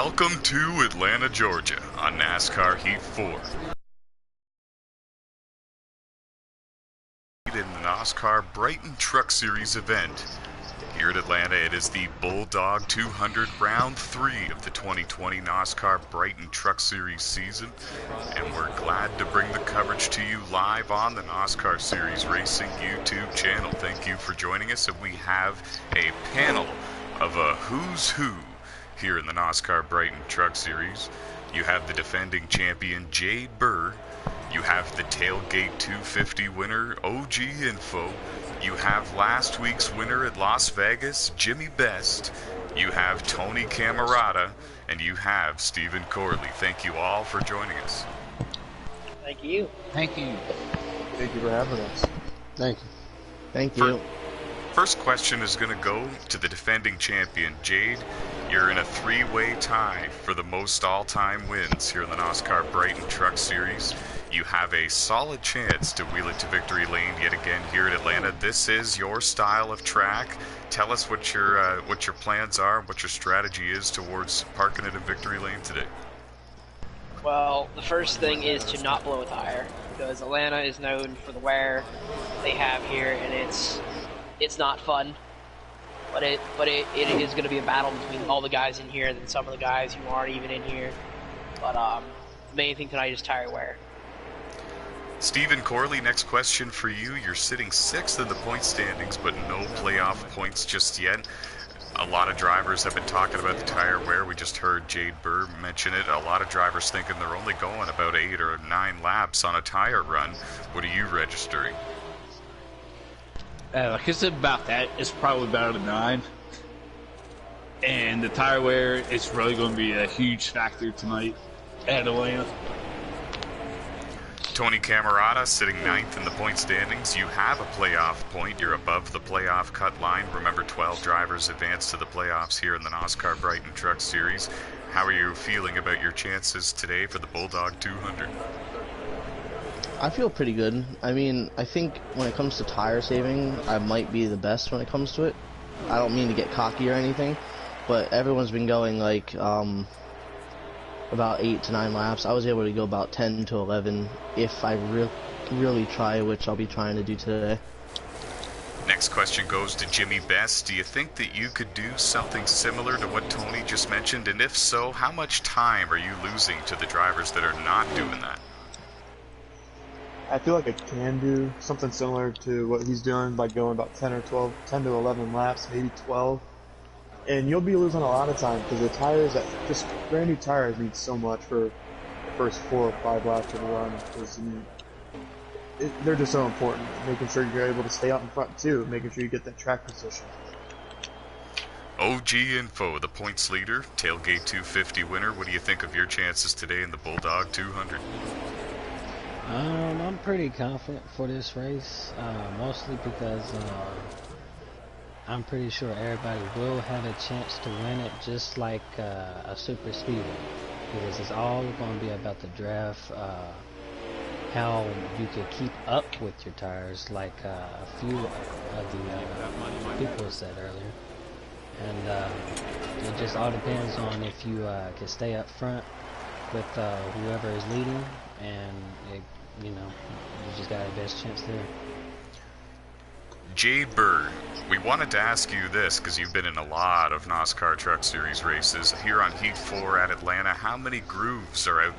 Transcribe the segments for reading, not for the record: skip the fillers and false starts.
Welcome to Atlanta, Georgia on NASCAR Heat 4. In the NOSSCAR Brighton Truck Series event. Here at Atlanta, it is the Bulldog 200 Round 3 of the 2020 NOSSCAR Brighton Truck Series season. And we're glad to bring the coverage to you live on the NOSSCAR Series Racing YouTube channel. Thank you for joining us, and we have a panel of a who's who here in the NOSSCAR Brighton Truck Series. You have the defending champion Jade Burr. You have the Tailgate 250 winner OG Info. You have last week's winner at Las Vegas, Jimmy Best. You have Tony Camerata, and you have Stephen Corley. Thank you all for joining us. Thank you. Thank you. Thank you for having us. Thank you. Thank you. First question is going to go to the defending champion, Jade. You're in a three-way tie for the most all-time wins here in the NOSSCAR Brighton Truck Series. You have a solid chance to wheel it to victory lane yet again here at Atlanta. This is your style of track. Tell us what your plans are, what your strategy is towards parking it in victory lane today. Well, the first thing is to not blow a tire, because Atlanta is known for the wear they have here, and it's not fun. But it is going to be a battle between all the guys in here and some of the guys who aren't even in here. But the main thing tonight is tire wear. Stephen Corley, next question for you. You're sitting 6th in the point standings, but no playoff points just yet. A lot of drivers have been talking about the tire wear. We just heard Jade Burr mention it. A lot of drivers thinking they're only going about 8 or 9 laps on a tire run. What are you registering? Like I said about that, it's probably about a 9. And the tire wear is really going to be a huge factor tonight at Atlanta. Tony Camerata sitting 9th in the point standings. You have a playoff point. You're above the playoff cut line. Remember, 12 drivers advance to the playoffs here in the NOSSCAR Brighton Truck Series. How are you feeling about your chances today for the Bulldog 200? I feel pretty good. I mean, I think when it comes to tire saving, I might be the best when it comes to it. I don't mean to get cocky or anything, but everyone's been going like about 8 to 9 laps. I was able to go about 10 to 11 if I really try, which I'll be trying to do today. Next question goes to Jimmy Best. Do you think that you could do something similar to what Tony just mentioned? And if so, how much time are you losing to the drivers that are not doing that? I feel like I can do something similar to what he's doing by going about 10 to 11 laps, maybe 12. And you'll be losing a lot of time because the tires, just brand new tires need so much for the first 4 or 5 laps of the run. Because they're just so important. Making sure you're able to stay out in front too, making sure you get that track position. OG Info, the points leader, Tailgate 250 winner. What do you think of your chances today in the Bulldog 200? I'm pretty confident for this race, mostly because I'm pretty sure everybody will have a chance to win it, just like a super speedway, because it's all going to be about the draft, how you can keep up with your tires, like a few of the people said earlier, and it just all depends on if you can stay up front with whoever is leading, and you just got the best chance there. Jade Burr, we wanted to ask you this because you've been in a lot of NOSSCAR Truck Series races. Here on Heat 4 at Atlanta, how many grooves are out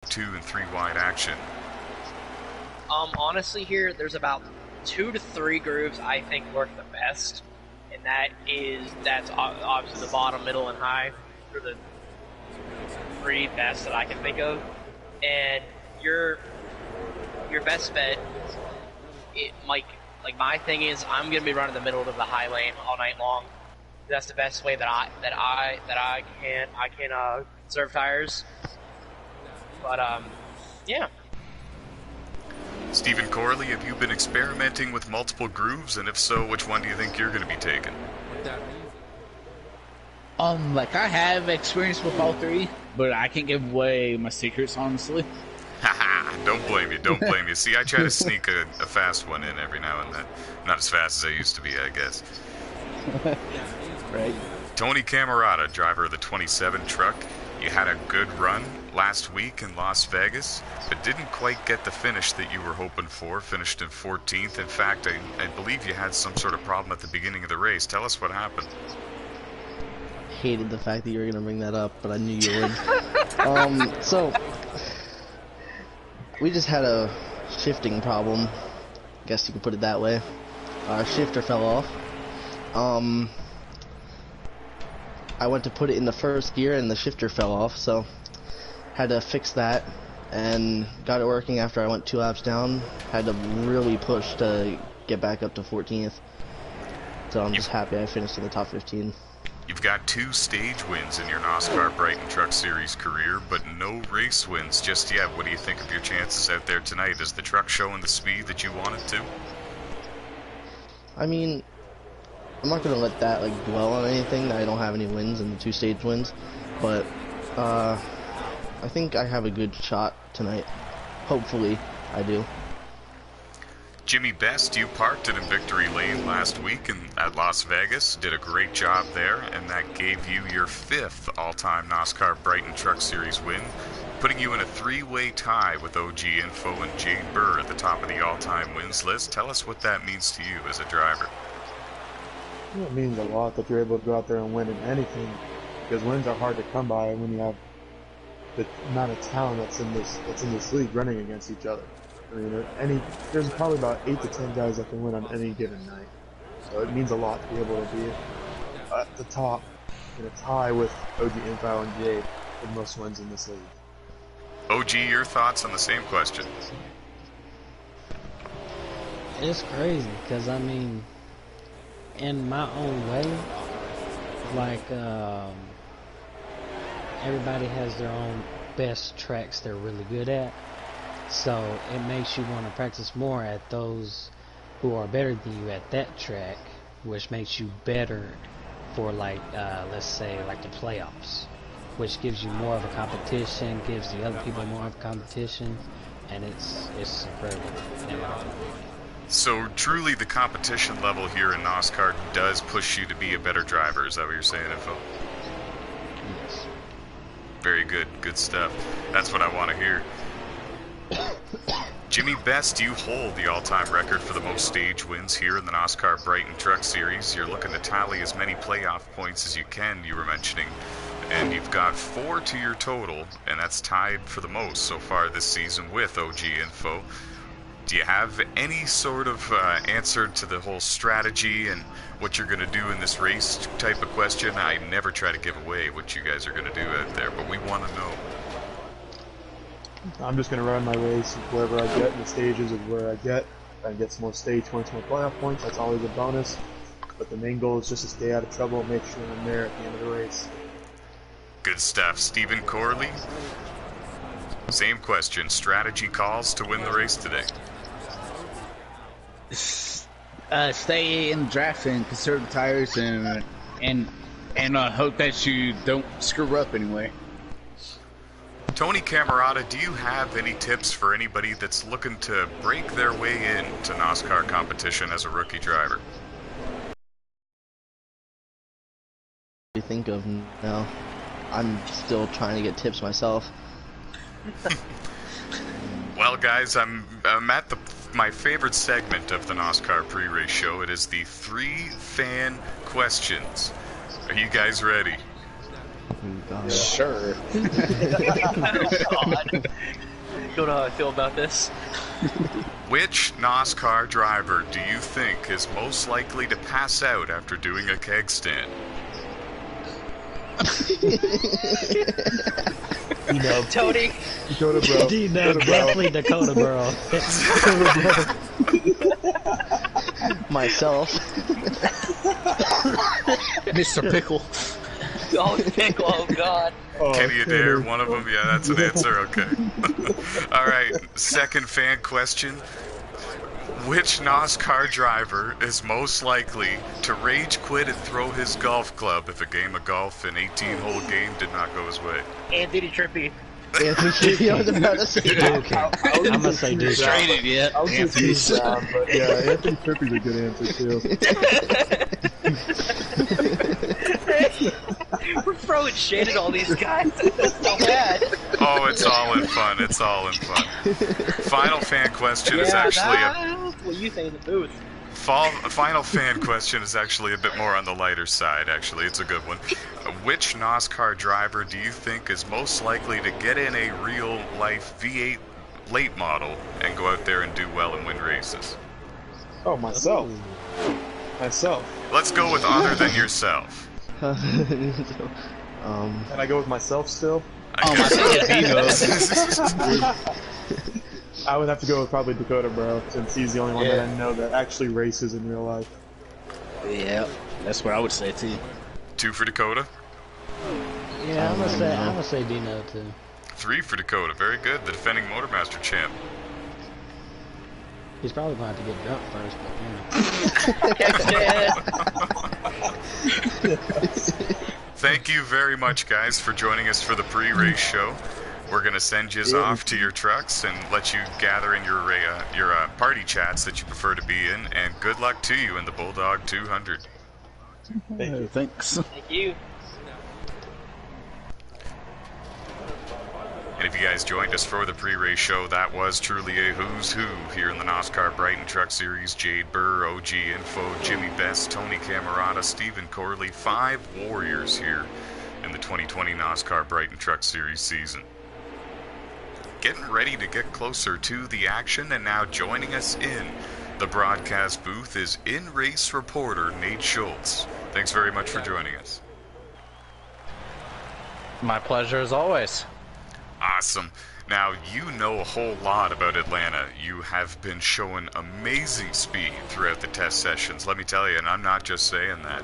2 and 3 wide action? Honestly here, there's about 2 to 3 grooves I think work the best. And that's obviously the bottom, middle, and high for the 3 best that I can think of. And your best bet, my thing is I'm gonna be running the middle of the high lane all night long. That's the best way that I can conserve tires. But yeah. Stephen Corley, have you been experimenting with multiple grooves, and if so, which one do you think you're going to be taking? Like I have experience with all 3, but I can't give away my secrets, honestly. Haha, don't blame you. See, I try to sneak a fast one in every now and then. Not as fast as I used to be, I guess. Right. Tony Camerata, driver of the 27 truck, you had a good run last week in Las Vegas, but didn't quite get the finish that you were hoping for, finished in 14th. In fact, I believe you had some sort of problem at the beginning of the race. Tell us what happened. Hated the fact that you were going to bring that up, but I knew you would. So, we just had a shifting problem. I guess you could put it that way. Our shifter fell off. I went to put it in the first gear and the shifter fell off, so had to fix that and got it working after I went 2 laps down. Had to really push to get back up to 14th. So I'm just happy I finished in the top 15. You've got 2 stage wins in your NASCAR Brighton Truck Series career, but no race wins just yet. What do you think of your chances out there tonight? Is the truck showing the speed that you want it to? I mean, I'm not going to let that dwell on anything, that I don't have any wins in the 2 stage wins, but I think I have a good shot tonight. Hopefully, I do. Jimmy Best, you parked it in victory lane last week at Las Vegas. Did a great job there, and that gave you your 5th all-time NASCAR Brighton Truck Series win, putting you in a 3-way tie with OG Info and Jade Burr at the top of the all-time wins list. Tell us what that means to you as a driver. Well, it means a lot that you're able to go out there and win in anything, because wins are hard to come by when you have the amount of talent that's in this league running against each other. I mean, there's probably about 8 to 10 guys that can win on any given night, so it means a lot to be able to be at the top in a tie with OG Info and Jade for the most wins in this league. OG, your thoughts on the same question? It's crazy, because I mean, in my own way, everybody has their own best tracks they're really good at, so it makes you want to practice more at those who are better than you at that track, which makes you better for let's say the playoffs, which gives you more of a competition, gives the other people more of a competition, and it's incredible. So truly the competition level here in NASCAR does push you to be a better driver. Is that what you're saying, Info? Yes. Very good. Good stuff. That's what I want to hear. Jimmy Best, you hold the all-time record for the most stage wins here in the NASCAR Brighton Truck Series. You're looking to tally as many playoff points as you can, you were mentioning. And you've got 4 to your total, and that's tied for the most so far this season with OG Info. Do you have any sort of answer to the whole strategy and what you're going to do in this race type of question? I never try to give away what you guys are going to do out there, but we want to know. I'm just going to run my race wherever I get in the stages of where I get. If I get some more stage points, more playoff points, that's always a bonus. But the main goal is just to stay out of trouble and make sure I'm there at the end of the race. Good stuff. Stephen Corley, same question. Strategy calls to win the race today. Stay in the draft and conserve the tires and hope that you don't screw up anyway. Tony Camerata, do you have any tips for anybody that's looking to break their way into NASCAR competition as a rookie driver? What do you think of now? I'm still trying to get tips myself. Well, guys, I'm at my favorite segment of the NASCAR pre-race show. It is the 3 fan questions. Are you guys ready? Sure. Oh, God. Don't know how I feel about this. Which NASCAR driver do you think is most likely to pass out after doing a keg stand? Tony. Dakota bro. Definitely Dakota bro. Myself. Mr. Pickle. Oh, Pickle, oh God. Kenny Adair, one of them? Yeah, that's an answer, okay. Alright, second fan question. Which NASCAR driver is most likely to rage quit and throw his golf club if a game of golf, an 18-hole game, did not go his way? Anthony Trippi. Anthony Trippi, I was about to say Okay. I'm gonna say Duke. Straight idiot. I was going to say Brown, but yeah, Anthony Trippi's a good answer too. We're throwing shade at all these guys. It's so bad. Oh, it's all in fun. It's all in fun. Final fan question is actually that's what you say in the booth. Final fan question is actually a bit more on the lighter side, actually. It's a good one. Which NOSSCAR driver do you think is most likely to get in a real-life V8 late model and go out there and do well and win races? Oh, myself. Myself. Let's go with other than yourself. Can I go with myself still? I guess. I would have to go with probably Dakota, bro, since he's the only one that I know that actually races in real life. Yeah, that's what I would say too. 2 for Dakota. Yeah, I'm gonna say Dino too. 3 for Dakota. Very good. The defending Motormaster champ. He's probably going to have to get drunk first, but Thank you very much, guys, for joining us for the pre-race show. We're going to send you off to your trucks and let you gather in your party chats that you prefer to be in, and good luck to you in the Bulldog 200. Thank you. Thanks. Thank you. And if you guys joined us for the pre-race show, that was truly a who's who here in the NOSSCAR Brighton Truck Series. Jade Burr, OG Info, Jimmy Best, Tony Camerata, Stephen Corley, 5 warriors here in the 2020 NOSSCAR Brighton Truck Series season. Getting ready to get closer to the action, and now joining us in the broadcast booth is in-race reporter Nate Schultz. Thanks very much for joining us. My pleasure as always. Awesome. Now, you know a whole lot about Atlanta. You have been showing amazing speed throughout the test sessions, let me tell you, and I'm not just saying that.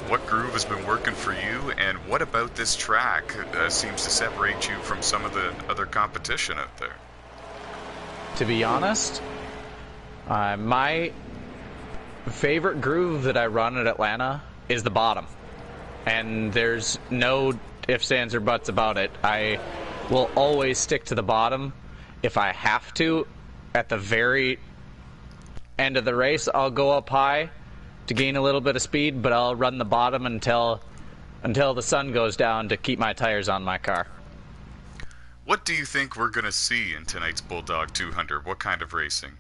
What groove has been working for you, and what about this track seems to separate you from some of the other competition out there? To be honest, my favorite groove that I run at Atlanta is the bottom. And there's no ifs, ands, or buts about it. I will always stick to the bottom. If I have to, at the very end of the race, I'll go up high to gain a little bit of speed, but I'll run the bottom until the sun goes down to keep my tires on my car. What do you think we're going to see in tonight's Bulldog 200? What kind of racing?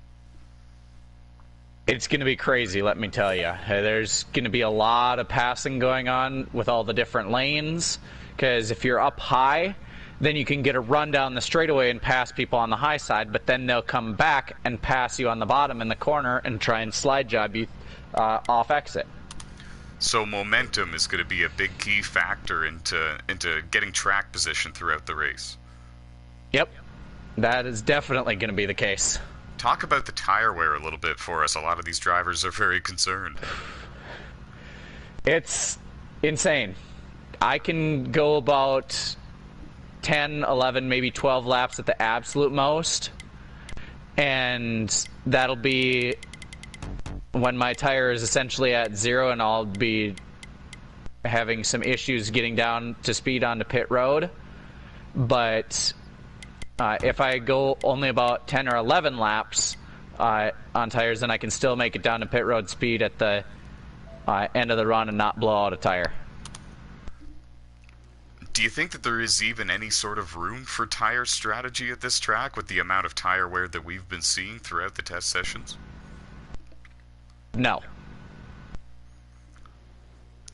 It's going to be crazy, let me tell you. There's going to be a lot of passing going on with all the different lanes, because if you're up high, then you can get a run down the straightaway and pass people on the high side, but then they'll come back and pass you on the bottom in the corner and try and slide job you off exit. So momentum is going to be a big key factor into getting track position throughout the race. Yep, that is definitely going to be the case. Talk about the tire wear a little bit for us. A lot of these drivers are very concerned. It's insane. I can go about 10, 11, maybe 12 laps at the absolute most, and that'll be when my tire is essentially at 0 and I'll be having some issues getting down to speed onto pit road. But if I go only about 10 or 11 laps on tires, then I can still make it down to pit road speed at the end of the run and not blow out a tire. Do you think that there is even any sort of room for tire strategy at this track with the amount of tire wear that we've been seeing throughout the test sessions? No.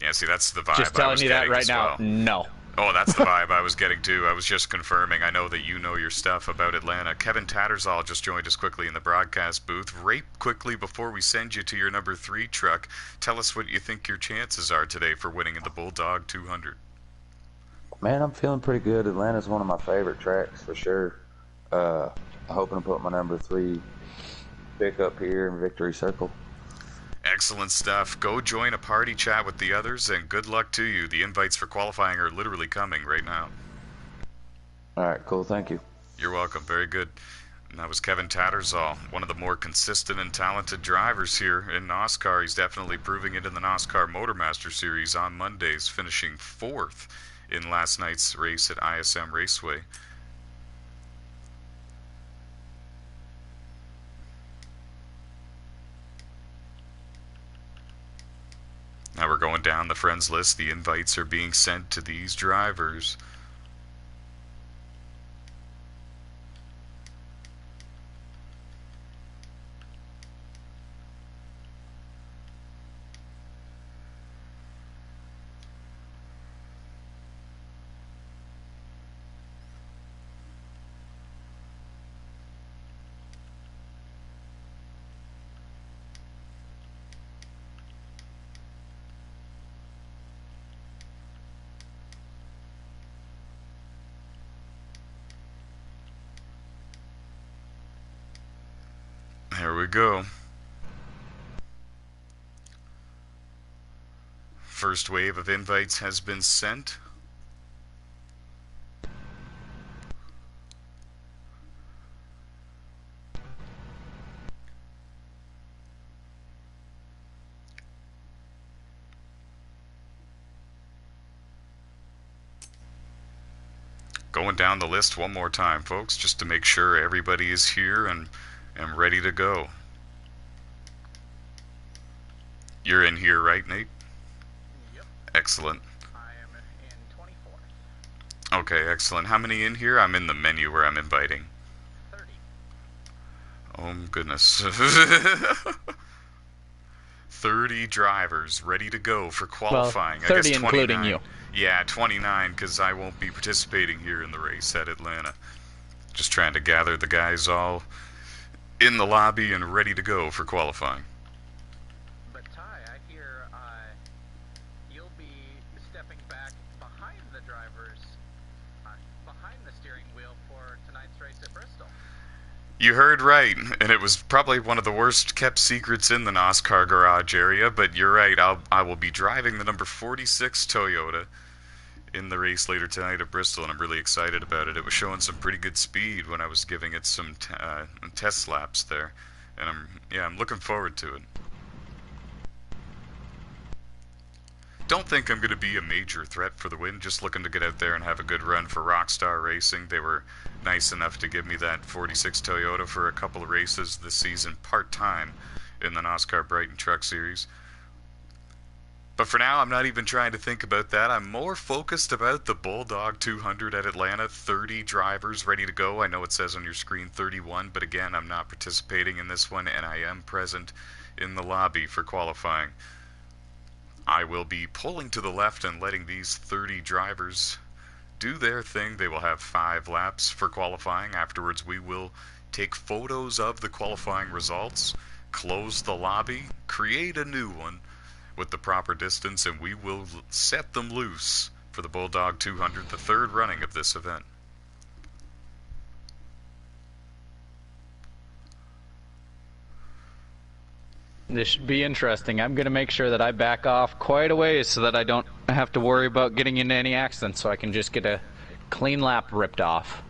Yeah, see, that's the vibe Just I telling was you that getting right as now. well. No. Oh, that's the vibe I was getting too. I was just confirming. I know that you know your stuff about Atlanta. Kevin Tattersall just joined us quickly in the broadcast booth. Right quickly before we send you to your number 3 truck, tell us what you think your chances are today for winning in the Bulldog 200. Man, I'm feeling pretty good. Atlanta's one of my favorite tracks for sure. Hoping to put my number 3 pick up here in Victory Circle. Excellent stuff. Go join a party chat with the others, and good luck to you. The invites for qualifying are literally coming right now. All right, cool. Thank you. You're welcome. Very good. And that was Kevin Tattersall, one of the more consistent and talented drivers here in NOSSCAR. He's definitely proving it in the NOSSCAR Motormaster Series on Mondays, finishing 4th in last night's race at ISM Raceway. Now we're going down on the friends list, the invites are being sent to these drivers. There we go. First wave of invites has been sent. Going down the list one more time, folks, just to make sure everybody is here and ready to go. You're in here, right, Nate? Yep. Excellent. I am in 24th. Okay, excellent. How many in here? I'm in the menu where I'm inviting. 30. Oh, goodness. 30 drivers ready to go for qualifying. Well, 30 I guess 29. including you. Yeah, 29, because I won't be participating here in the race at Atlanta. Just trying to gather the guys all in the lobby and ready to go for qualifying. But Ty, I hear you'll be stepping back behind the drivers, behind the steering wheel for tonight's race at Bristol. You heard right, and it was probably one of the worst kept secrets in the NOSSCAR garage area, but you're right, I will be driving the number 46 Toyota in the race later tonight at Bristol, and I'm really excited about it. It was showing some pretty good speed when I was giving it some test laps there, and I'm looking forward to it. Don't think I'm going to be a major threat for the win, just looking to get out there and have a good run for Rockstar Racing. They were nice enough to give me that 46 Toyota for a couple of races this season part-time in the NASCAR Brighton Truck Series. But for now, I'm not even trying to think about that. I'm more focused about the Bulldog 200 at Atlanta. 30 drivers ready to go. I know it says on your screen 31, but again, I'm not participating in this one, and I am present in the lobby for qualifying. I will be pulling to the left and letting these 30 drivers do their thing. They will have 5 laps for qualifying. Afterwards, we will take photos of the qualifying results, close the lobby, create a new one with the proper distance, and we will set them loose for the Bulldog 200, the third running of this event. This should be interesting. I'm going to make sure that I back off quite a ways so that I don't have to worry about getting into any accidents, so I can just get a clean lap ripped off.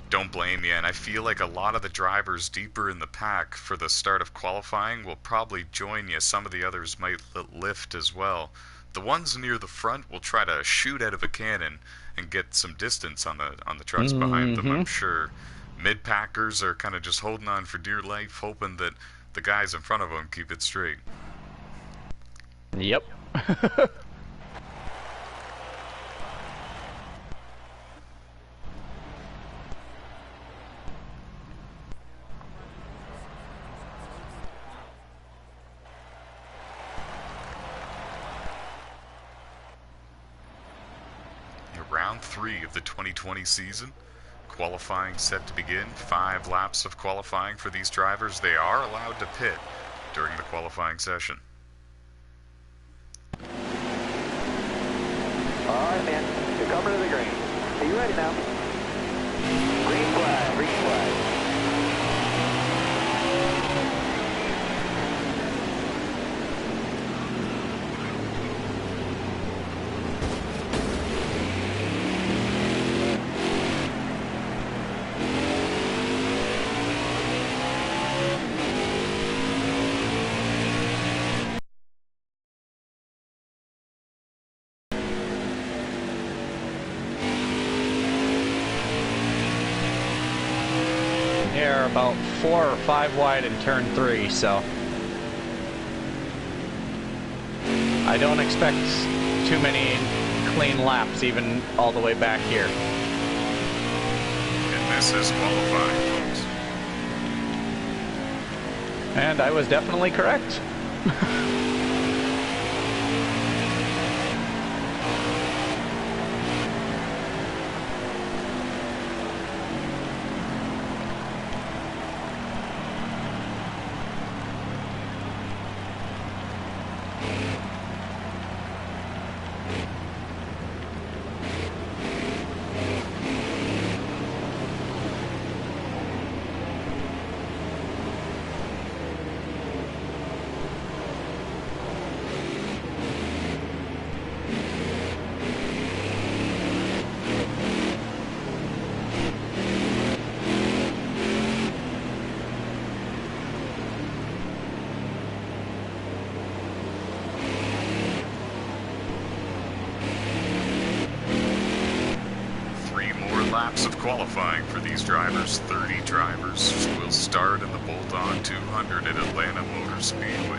Don't blame you, and I feel like a lot of the drivers deeper in the pack for the start of qualifying will probably join you. Some of the others might lift as well. The ones near the front will try to shoot out of a cannon and get some distance on the trucks behind them, I'm sure. Mid-packers are kind of just holding on for dear life, hoping that the guys in front of them keep it straight. Yep. Round 3 of the 2020 season. Qualifying set to begin. 5 laps of qualifying for these drivers. They are allowed to pit during the qualifying session. Alright, man. You're coming to the green. Are you ready now? Green flag, green flag. They're about 4 or 5 wide in turn 3, so I don't expect too many clean laps, even all the way back here. And this is qualifying, folks. And I was definitely correct. 3 more laps of qualifying for these drivers. 30 drivers will start in the Bulldog 200 at Atlanta Motor Speedway.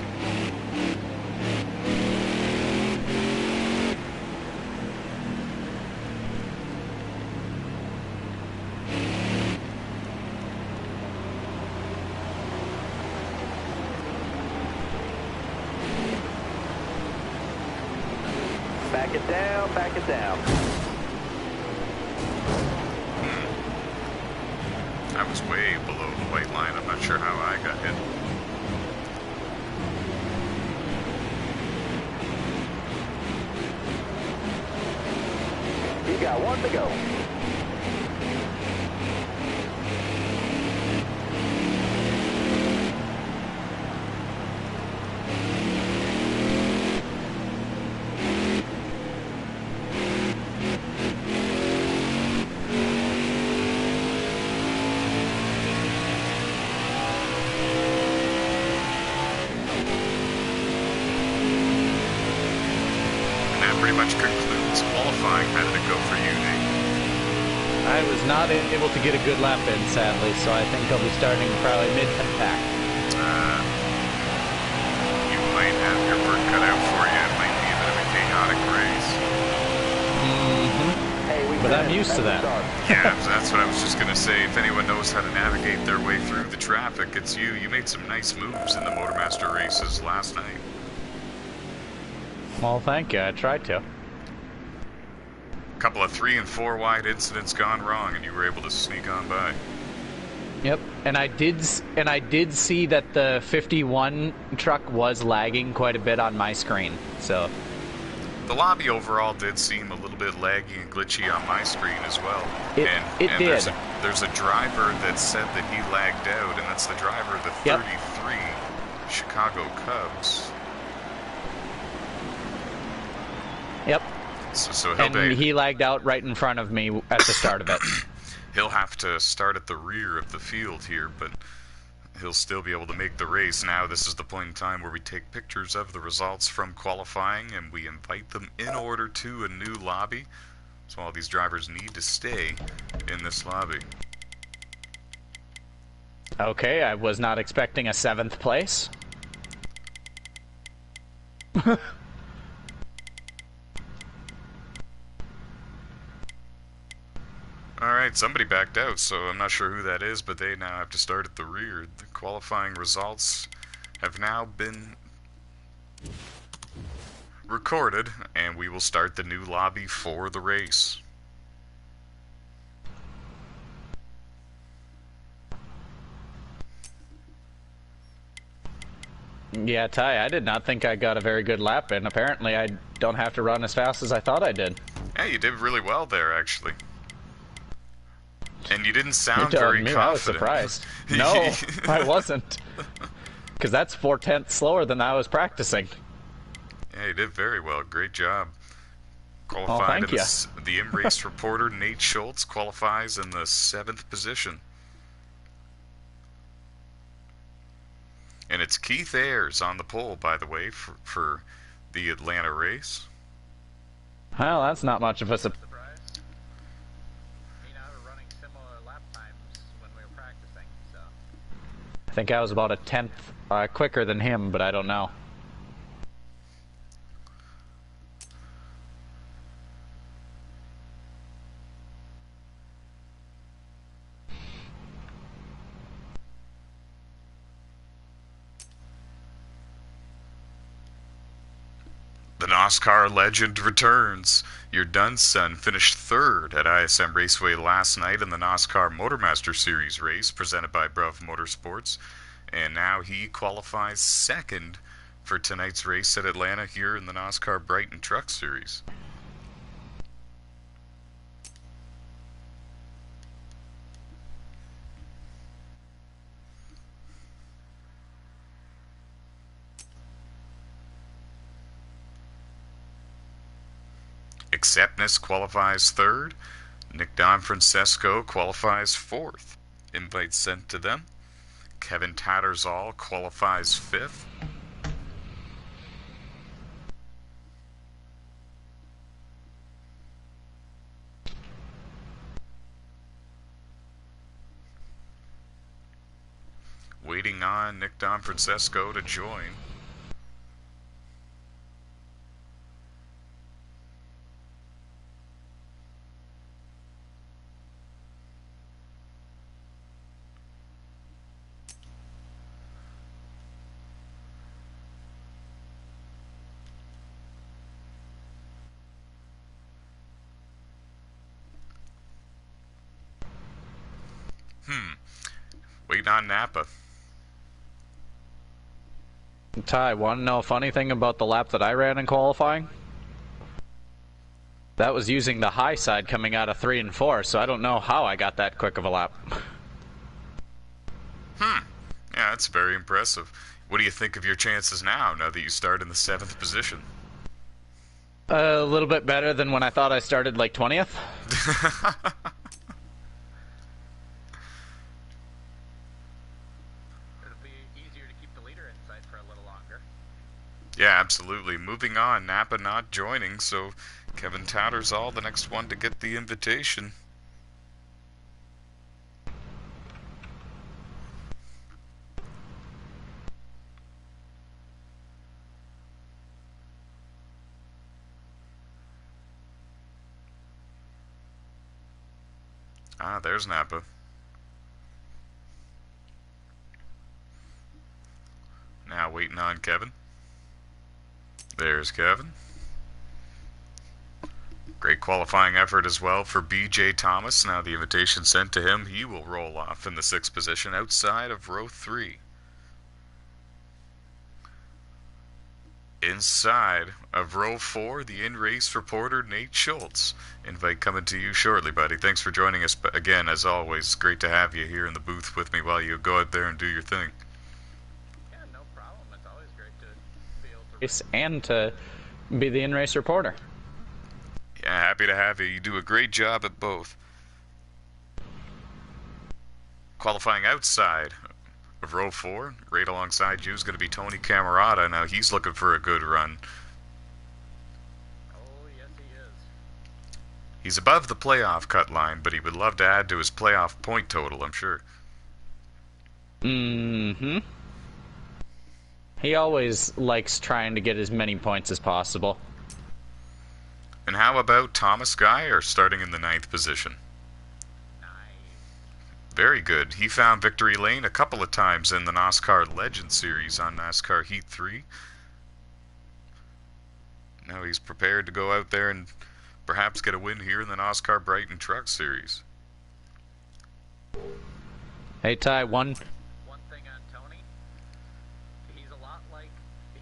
Back it down, back it down. I was way below the white line. I'm not sure how I got hit. You got 1 to go. Pretty much concludes qualifying. How did it go for you, Nate? I was not able to get a good lap in, sadly, so I think I'll be starting probably mid-pack. You might have your work cut out for you. It might be a bit of a chaotic race. Mm-hmm. But I'm used to that. Yeah, that's what I was just going to say. If anyone knows how to navigate their way through the traffic, it's you. You made some nice moves in the Motormaster races last night. Well, thank you. I tried to. A couple of 3 and 4 wide incidents gone wrong, and you were able to sneak on by. Yep, and I did see that the 51 truck was lagging quite a bit on my screen. So the lobby overall did seem a little bit laggy and glitchy on my screen as well. It did. There's a driver that said that he lagged out, and that's the driver of the 33 Chicago Cubs. Yep. So he lagged out right in front of me at the start of it. He'll have to start at the rear of the field here, but he'll still be able to make the race. Now this is the point in time where we take pictures of the results from qualifying and we invite them in order to a new lobby. So all these drivers need to stay in this lobby. Okay, I was not expecting a 7th place. Alright, somebody backed out, so I'm not sure who that is, but they now have to start at the rear. The qualifying results have now been recorded, and we will start the new lobby for the race. Yeah, Ty, I did not think I got a very good lap in. Apparently, I don't have to run as fast as I thought I did. Yeah, you did really well there, actually. And you didn't sound very confident. I was surprised. No, I wasn't. Because that's 4/10 slower than I was practicing. Yeah, you did very well. Great job. Qualified thank you. The M-Race reporter, Nate Schultz, qualifies in the 7th position. And it's Keith Ayers on the pole, by the way, for the Atlanta race. Well, that's not much of a surprise. I think I was about a 10th quicker than him, but I don't know. The NOSSCAR legend returns. Your Dunn son finished third at ISM Raceway last night in the NOSSCAR Motormaster Series race presented by Bruv Motorsports, and now he qualifies second for tonight's race at Atlanta here in the NOSSCAR Brighton Truck Series. Acceptness qualifies third. Nick Donfrancesco qualifies fourth. Invite sent to them. Kevin Tattersall qualifies fifth. Waiting on Nick Donfrancesco to join. Waiting on Napa. Ty, want to know a funny thing about the lap that I ran in qualifying? That was using the high side coming out of 3 and 4, so I don't know how I got that quick of a lap. Yeah, that's very impressive. What do you think of your chances now that you start in the 7th position? A little bit better than when I thought I started like 20th. Yeah, absolutely. Moving on, Napa not joining, so Kevin Tattersall, the next one to get the invitation. Ah, there's Napa. Now waiting on Kevin. There's Kevin. Great qualifying effort as well for B.J. Thomas. Now the invitation sent to him. He will roll off in the 6th position outside of row 3. Inside of row 4, the in-race reporter, Nate Schultz. Invite coming to you shortly, buddy. Thanks for joining us again, as always. Great to have you here in the booth with me while you go out there and do your thing. And to be the in-race reporter. Yeah, happy to have you. You do a great job at both. Qualifying outside of row 4, right alongside you is going to be Tony Camerata. Now he's looking for a good run. Oh, yes he is. He's above the playoff cut line, but he would love to add to his playoff point total, I'm sure. Mm-hmm. He always likes trying to get as many points as possible. And how about Thomas Geyer starting in the 9th position? Nice. Very good. He found victory lane a couple of times in the NOSSCAR Legend Series on NASCAR Heat 3. Now he's prepared to go out there and perhaps get a win here in the NOSSCAR Brighton Truck Series. Hey, Ty, One thing on Tony, he's a lot like,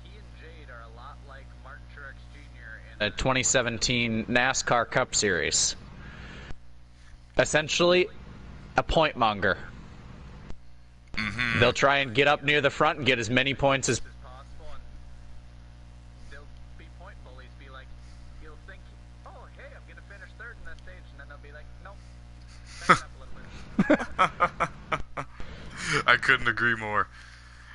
he and Jade are a lot like Martin Truex Jr. in the 2017 NASCAR Cup Series. Essentially, a point monger. Mm-hmm. They'll try and get up near the front and get as many points as possible, and they'll be point bullies, be like, you'll think, oh, hey, I'm going to finish third in that stage, and then they'll be like, nope, back up a little bit. I couldn't agree more.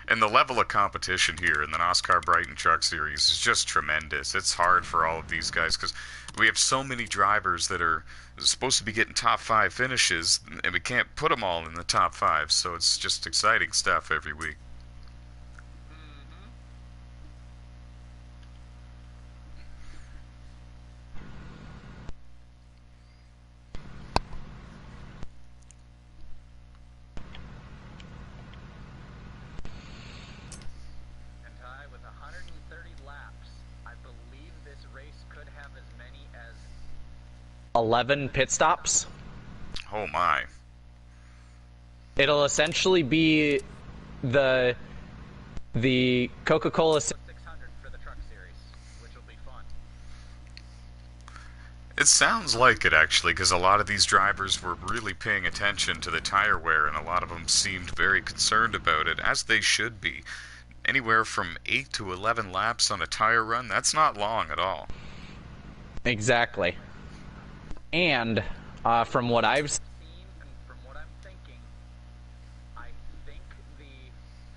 And the level of competition here in the NOSSCAR Brighton Truck Series is just tremendous. It's hard for all of these guys because we have so many drivers that are supposed to be getting top 5 finishes, and we can't put them all in the top 5, so it's just exciting stuff every week. And Ty, with 130 laps, I believe 11 pit stops. Oh my. It'll essentially be the Coca-Cola 600 for the truck series, which will be fun. It sounds like it, actually, because a lot of these drivers were really paying attention to the tire wear, and a lot of them seemed very concerned about it, as they should be. Anywhere from 8 to 11 laps on a tire run, that's not long at all. Exactly. And from what I've seen, And from what I'm thinking, I think the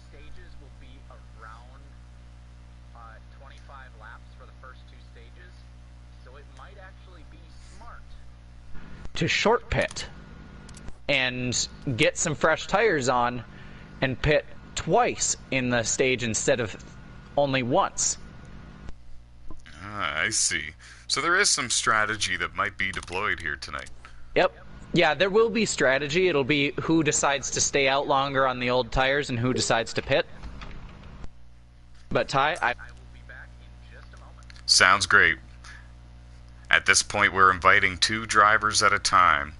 stages will be around 25 laps for the first 2 stages, so it might actually be smart. to short pit and get some fresh tires on and pit twice in the stage instead of only once. Ah, I see. So there is some strategy that might be deployed here tonight. Yep. Yeah, there will be strategy. It'll be who decides to stay out longer on the old tires and who decides to pit. But Ty, I will be back in just a moment. Sounds great. At this point, we're inviting 2 drivers at a time.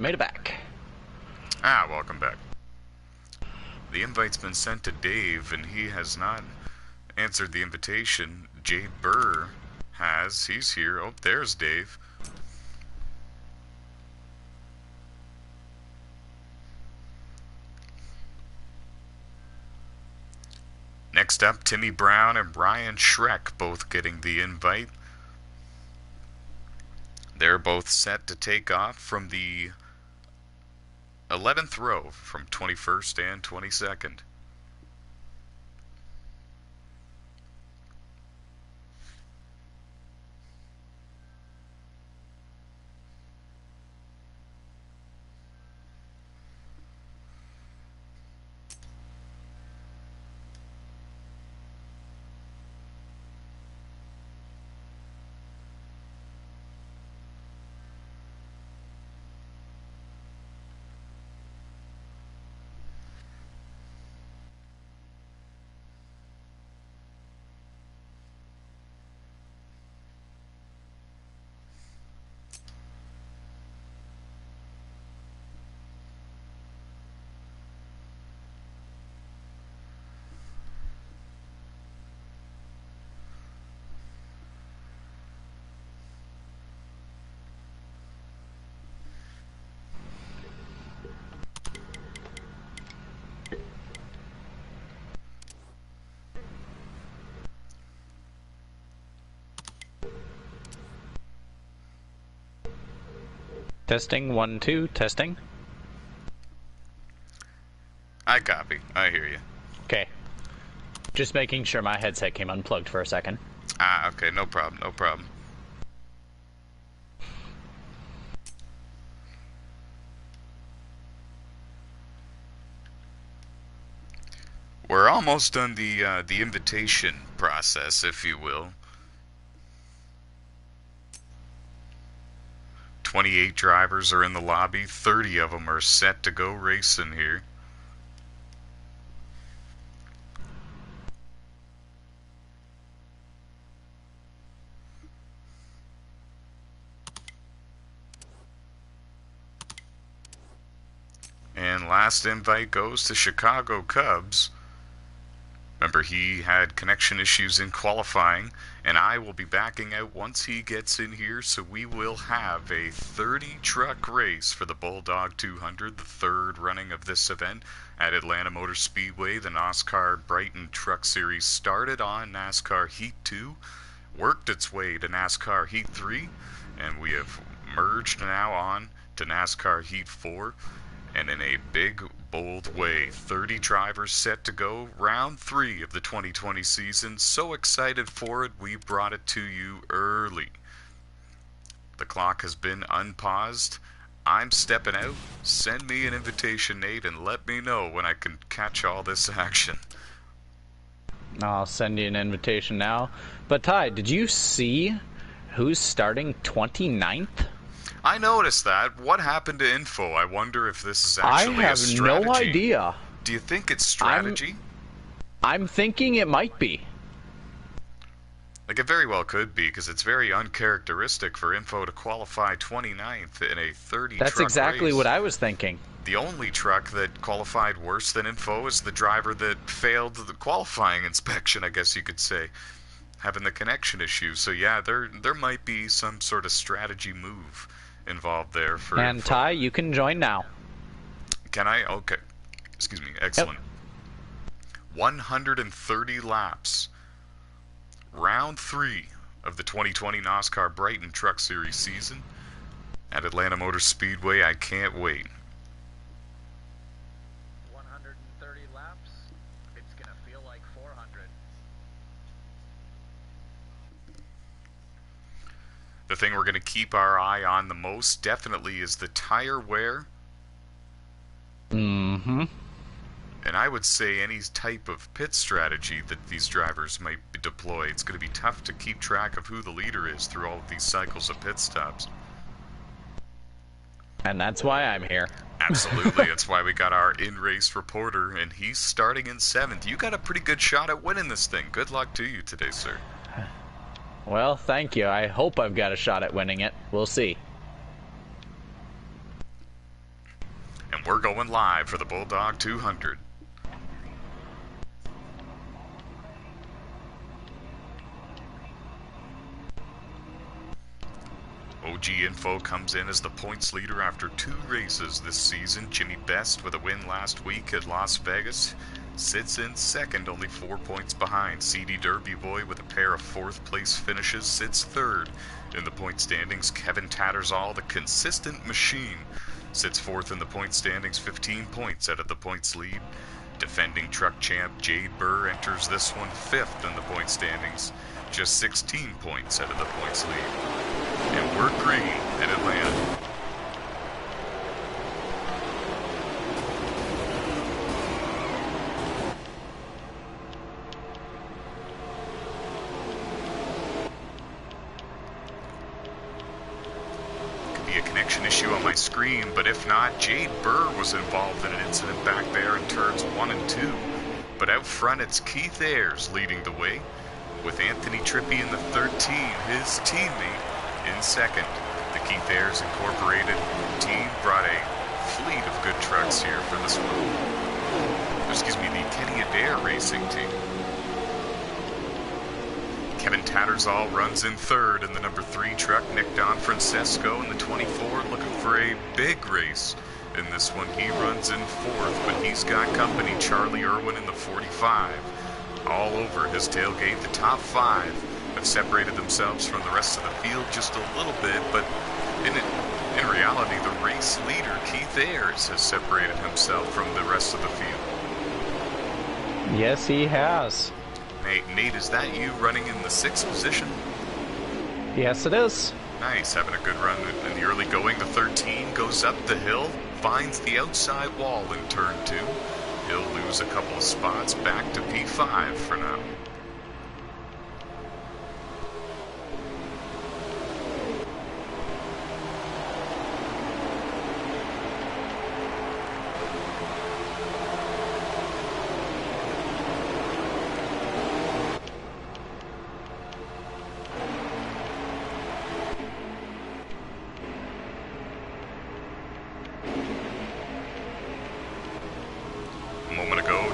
made it back. Ah, welcome back. The invite's been sent to Dave, and he has not answered the invitation. Jade Burr has. He's here. Oh, there's Dave. Next up, Timmy Brown and Brian Schreck both getting the invite. They're both set to take off from the 11th row from 21st and 22nd. Testing, 1, 2, testing. I copy. I hear you. Okay. Just making sure my headset came unplugged for a second. Ah, okay, no problem, no problem. We're almost done the invitation process, if you will. 28 drivers are in the lobby. 30 of them are set to go racing here. And last invite goes to Chicago Cubs. Remember, he had connection issues in qualifying, and I will be backing out once he gets in here, so we will have a 30-truck race for the Bulldog 200, the third running of this event at Atlanta Motor Speedway. The NOSSCAR Brighton Truck Series started on NASCAR Heat 2, worked its way to NASCAR Heat 3, and we have merged now on to NASCAR Heat 4. And in a big, bold way, 30 drivers set to go, round 3 of the 2020 season. So excited for it, we brought it to you early. The clock has been unpaused. I'm stepping out. Send me an invitation, Nate, and let me know when I can catch all this action. I'll send you an invitation now. But Ty, did you see who's starting 29th? I noticed that. What happened to info? I wonder if this is actually a strategy. I have no idea. Do you think it's strategy? I'm thinking it might be. Like, it very well could be, because it's very uncharacteristic for info to qualify 29th in a 30-truck That's exactly race. what I was thinking. The only truck that qualified worse than info is the driver that failed the qualifying inspection, I guess you could say, having the connection issue. So yeah, there might be some sort of strategy move involved there for And info. Ty, you can join now. Can I? Okay. Excuse me. Excellent. Yep. 130 laps. Round 3 of the 2020 NOSSCAR Brighton Truck Series season at Atlanta Motor Speedway. I can't wait. 130 laps. It's gonna feel like 400. The thing we're going to keep our eye on the most definitely is the tire wear. Mm-hmm. And I would say any type of pit strategy that these drivers might deploy. It's going to be tough to keep track of who the leader is through all of these cycles of pit stops. And that's why I'm here. Absolutely. That's why we got our in-race reporter, and he's starting in 7th. You got a pretty good shot at winning this thing. Good luck to you today, sir. Well, thank you. I hope I've got a shot at winning it. We'll see. And we're going live for the Bulldog 200. OG Info comes in as the points leader after 2 races this season. Jimmy Best, with a win last week at Las Vegas, sits in 2nd, only 4 points behind. CD Derby Boy, with a pair of 4th place finishes, sits 3rd in the point standings. Kevin Tattersall, the consistent machine, sits 4th in the point standings, 15 points out of the points lead. Defending truck champ Jade Burr enters this one 5th in the point standings, just 16 points out of the points lead. And we're green in Atlanta. Could be a connection issue on my screen, but if not, Jade Burr was involved in an incident back there in turns 1 and 2. But out front, it's Keith Ayers leading the way, with Anthony Trippi in the 13, his teammate, in 2nd. The Keith Ayers Incorporated team brought a fleet of good trucks here for this one. Excuse me, the Kenny Adair Racing team. Kevin Tattersall runs in 3rd in the number 3 truck. Nick Don Francesco in the 24, looking for a big race in this one. He runs in 4th, but he's got company. Charlie Irwin in the 45. All over his tailgate. The top 5 have separated themselves from the rest of the field just a little bit, but in reality, the race leader, Keith Ayers, has separated himself from the rest of the field. Yes, he has. Nate, is that you running in the 6th position? Yes, it is. Nice, having a good run in the early going. The 13 goes up the hill, finds the outside wall in turn 2. He'll lose a couple of spots back to P5 for now.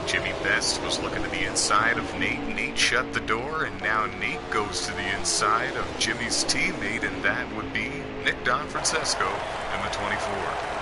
Jimmy Best was looking to the inside of Nate. Nate shut the door, and now Nate goes to the inside of Jimmy's teammate, and that would be Nick Donfrancesco in the 24.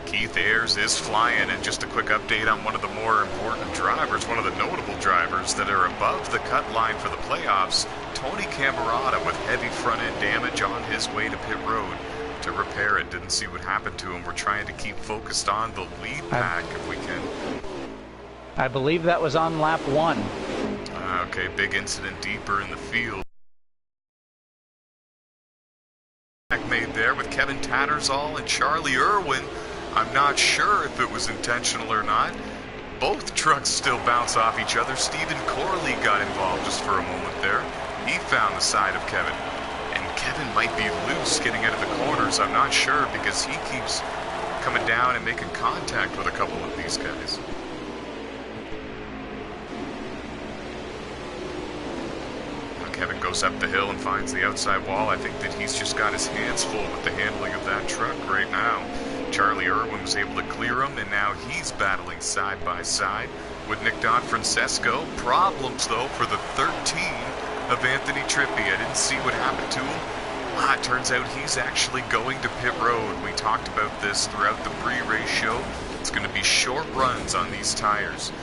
Keith Ayers is flying, and just a quick update on one of the more important drivers, one of the notable drivers that are above the cut line for the playoffs, Tony Camerata, with heavy front end damage on his way to pit road to repair it. Didn't see what happened to him. We're trying to keep focused on the lead pack if we can. I believe that was on lap 1. Okay, big incident deeper in the field. Made there with Kevin Tattersall and Charlie Irwin. I'm not sure if it was intentional or not. Both trucks still bounce off each other. Stephen Corley got involved just for a moment there. He found the side of Kevin. And Kevin might be loose getting out of the corners. I'm not sure because he keeps coming down and making contact with a couple of these guys. Kevin goes up the hill and finds the outside wall. I think that he's just got his hands full with the handling of that truck right now. Charlie Irwin was able to clear him, and now he's battling side by side with Nick Donfrancesco. Problems, though, for the 13 of Anthony Trippi. I didn't see what happened to him. It turns out he's actually going to pit road. We talked about this throughout the pre-race show. It's going to be short runs on these tires.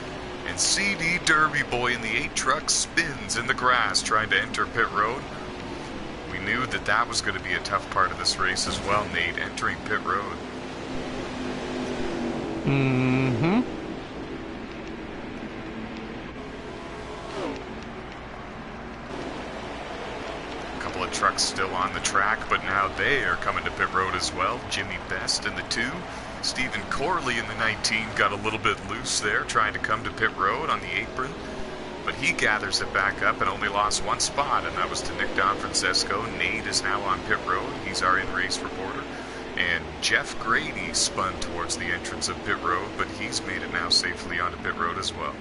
And CD Derby Boy in the 8 truck spins in the grass trying to enter pit road. We knew that that was going to be a tough part of this race as well, Nate, entering pit road. Mm-hmm. A couple of trucks still on the track, but now they are coming to pit road as well. Jimmy Best in the 2. Stephen Corley in the 19 got a little bit loose there, trying to come to pit road on the apron. But he gathers it back up and only lost one spot, and that was to Nick Donfrancesco. Nate is now on pit road. He's our in-race reporter. And Jeff Grady spun towards the entrance of pit road, but he's made it now safely onto pit road as well.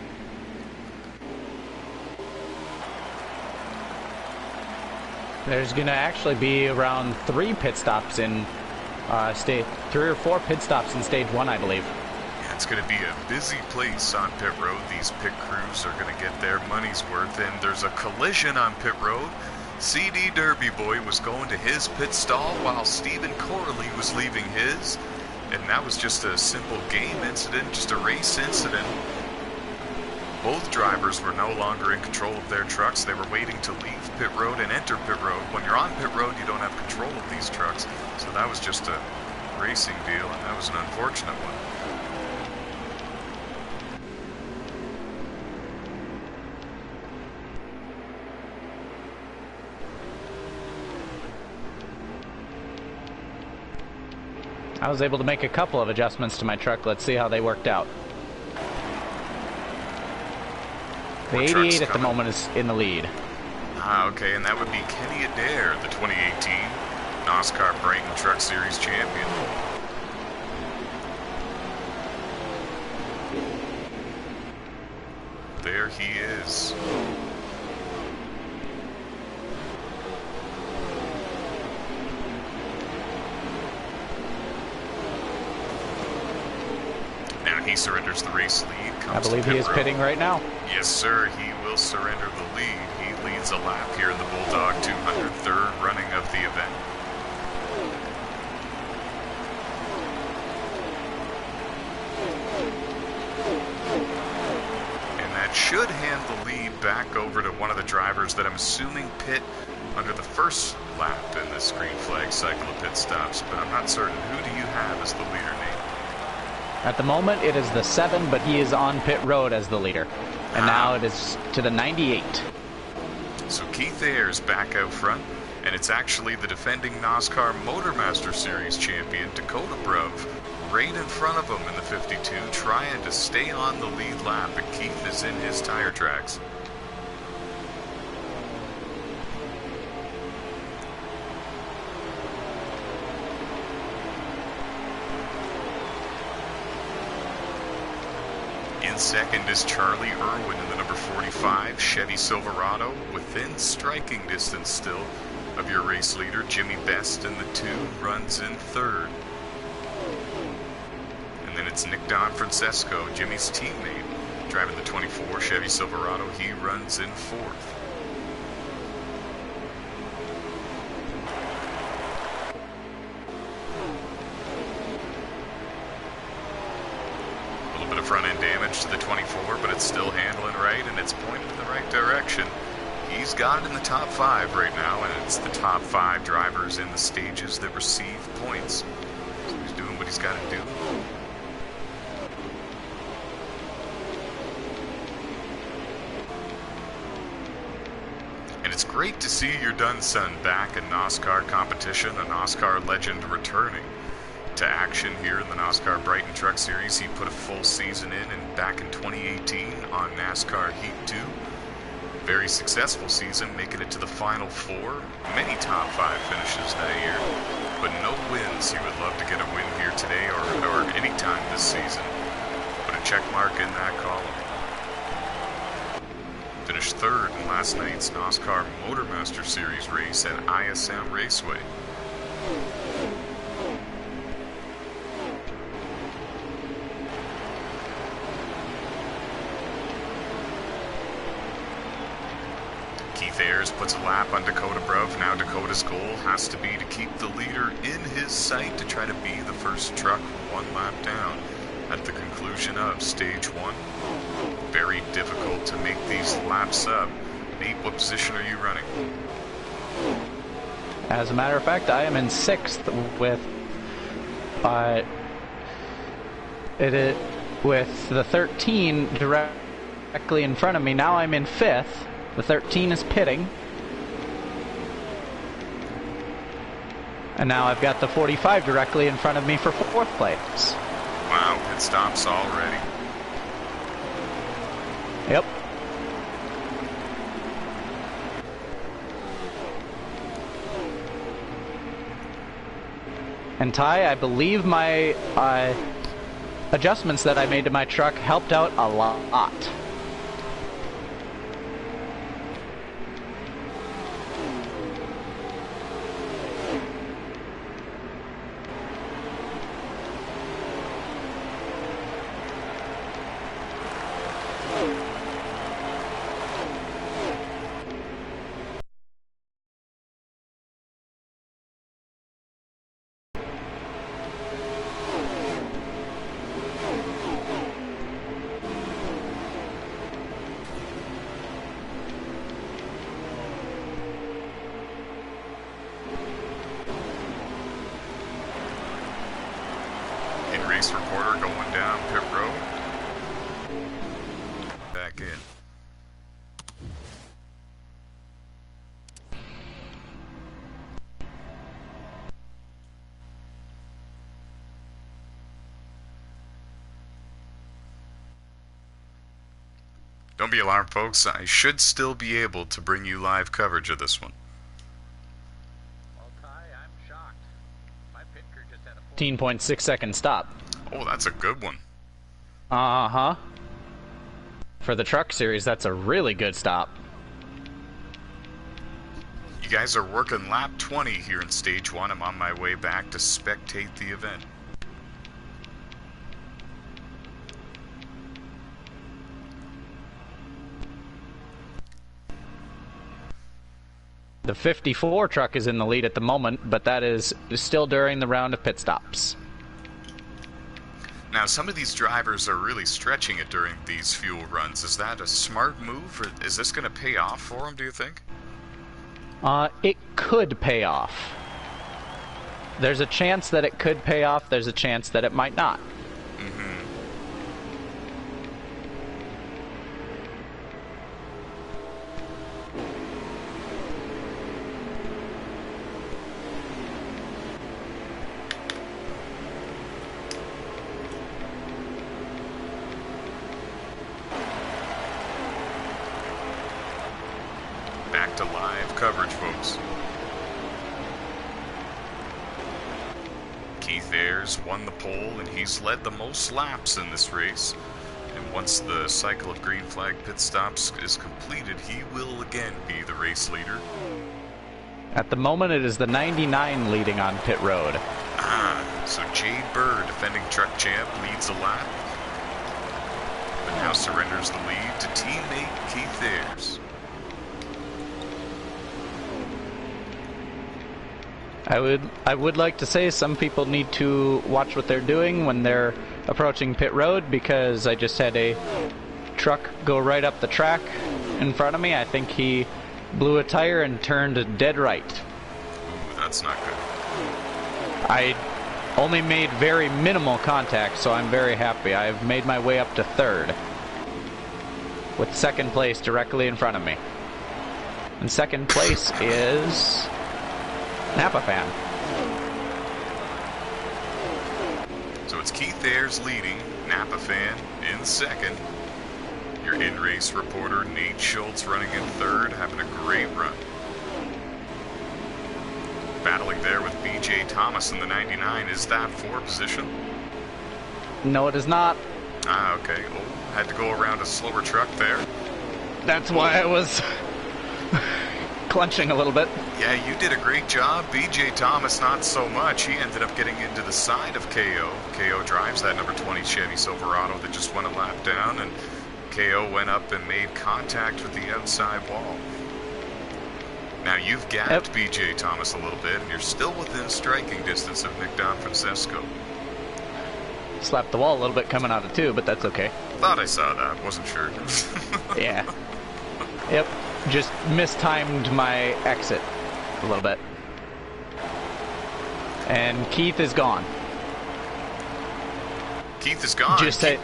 There's going to actually be around 3 pit stops in stage 3 or 4 pit stops in stage 1, I believe. Yeah, it's going to be a busy place on pit road. These pit crews are going to get their money's worth, and there's a collision on pit road. CD Derby Boy was going to his pit stall while Stephen Corley was leaving his, and that was just a simple game incident, just a race incident. Both drivers were no longer in control of their trucks. They were waiting to leave pit road and enter pit road. When you're on pit road, you don't have control of these trucks. So that was just a racing deal, and that was an unfortunate one. I was able to make a couple of adjustments to my truck. Let's see how they worked out. The 88 at the moment is in the lead. Okay, and that would be Kenny Adair, the 2018 NOSSCAR Brighton Truck Series champion. There he is. Now he surrenders the race lead. I believe he is pitting right now. Yes, sir. He will surrender the lead. He leads a lap here in the Bulldog 200, third running of the event. And that should hand the lead back over to one of the drivers that I'm assuming pit under the first lap in this green flag cycle of pit stops, but I'm not certain. Who do you have as the leader, Nate? At the moment, it is the 7, but he is on pit road as the leader. And now it is to the 98. So Keith Ayers back out front, and it's actually the defending NOSSCAR Motormaster Series champion, Dakota Bruv, right in front of him in the 52, trying to stay on the lead lap, and Keith is in his tire tracks. in second is Charlie Irwin in the number 45 Chevy Silverado, within striking distance still of your race leader, Jimmy Best, in the 2 runs in third. And then it's Nick Don Francesco, Jimmy's teammate, driving the 24 Chevy Silverado. He runs in fourth. A little bit of front end damage to the 24, but it's still handling right, and it's pointed in the right direction. He's got it in the top 5 right now, and it's the top 5 drivers in the stages that receive points. So he's doing what he's got to do. And it's great to see your done son back in NOSSCAR competition, a NOSSCAR legend returning to action here in the NOSSCAR Brighton Truck Series. He put a full season in, and back in 2018 on NASCAR Heat 2. Very successful season, making it to the Final 4. Many top 5 finishes that year, but no wins. He would love to get a win here today or any time this season. Put a check mark in that column. Finished third in last night's NOSSCAR Motormaster Series race at ISM Raceway. Keith Ayers puts a lap on Dakota Bruv. Now Dakota's goal has to be to keep the leader in his sight to try to be the first truck 1 lap down at the conclusion of stage 1. Very difficult to make these laps up. Nate, what position are you running? As a matter of fact, I am in 6th with with the 13 directly in front of me. Now I'm in 5th. The 13 is pitting. And now I've got the 45 directly in front of me for 4th place. Wow, pit stops already. Yep. And Ty, I believe my adjustments that I made to my truck helped out a lot. Race reporter going down pit road. Back in. Don't be alarmed, folks. I should still be able to bring you live coverage of this one. Well, Ty, I'm shocked. My pit crew just had a 15.6-second stop. Oh, that's a good one. Uh-huh. For the truck series, that's a really good stop. You guys are working lap 20 here in stage 1. I'm on my way back to spectate the event. The 54 truck is in the lead at the moment, but that is still during the round of pit stops. Now, some of these drivers are really stretching it during these fuel runs. Is that a smart move, or is this going to pay off for them, do you think? It could pay off. There's a chance that it could pay off. There's a chance that it might not. Back to live coverage, folks. Keith Ayers won the pole, and he's led the most laps in this race. And once the cycle of green flag pit stops is completed, he will again be the race leader. At the moment, it is the 99 leading on pit road. So Jade Bird, defending truck champ, leads a lap, but now surrenders the lead to teammate Keith Ayers. I would like to say some people need to watch what they're doing when they're approaching pit road, because I just had a truck go right up the track in front of me. I think he blew a tire and turned dead right. Ooh, that's not good. I only made very minimal contact, so I'm very happy. I've made my way up to third, with second place directly in front of me. And second place is Napa Fan. So it's Keith Ayers leading, Napa Fan in second. Your in-race reporter Nate Schultz running in third, having a great run. Battling there with BJ Thomas in the 99. Is that for position? No, it is not. Okay. Oh, had to go around a slower truck there. That's why I was clenching a little bit. Yeah, you did a great job. BJ Thomas, not so much. He ended up getting into the side of KO. KO drives that number 20 Chevy Silverado that just went a lap down, and KO went up and made contact with the outside wall. Now you've gapped BJ Thomas a little bit, and you're still within striking distance of Nick Don Francesco. Slapped the wall a little bit coming out of two, but that's okay. Thought I saw that. Wasn't sure. Yeah. Yep. Just mistimed my exit a little bit. And Keith is gone. Keith is gone? Just say,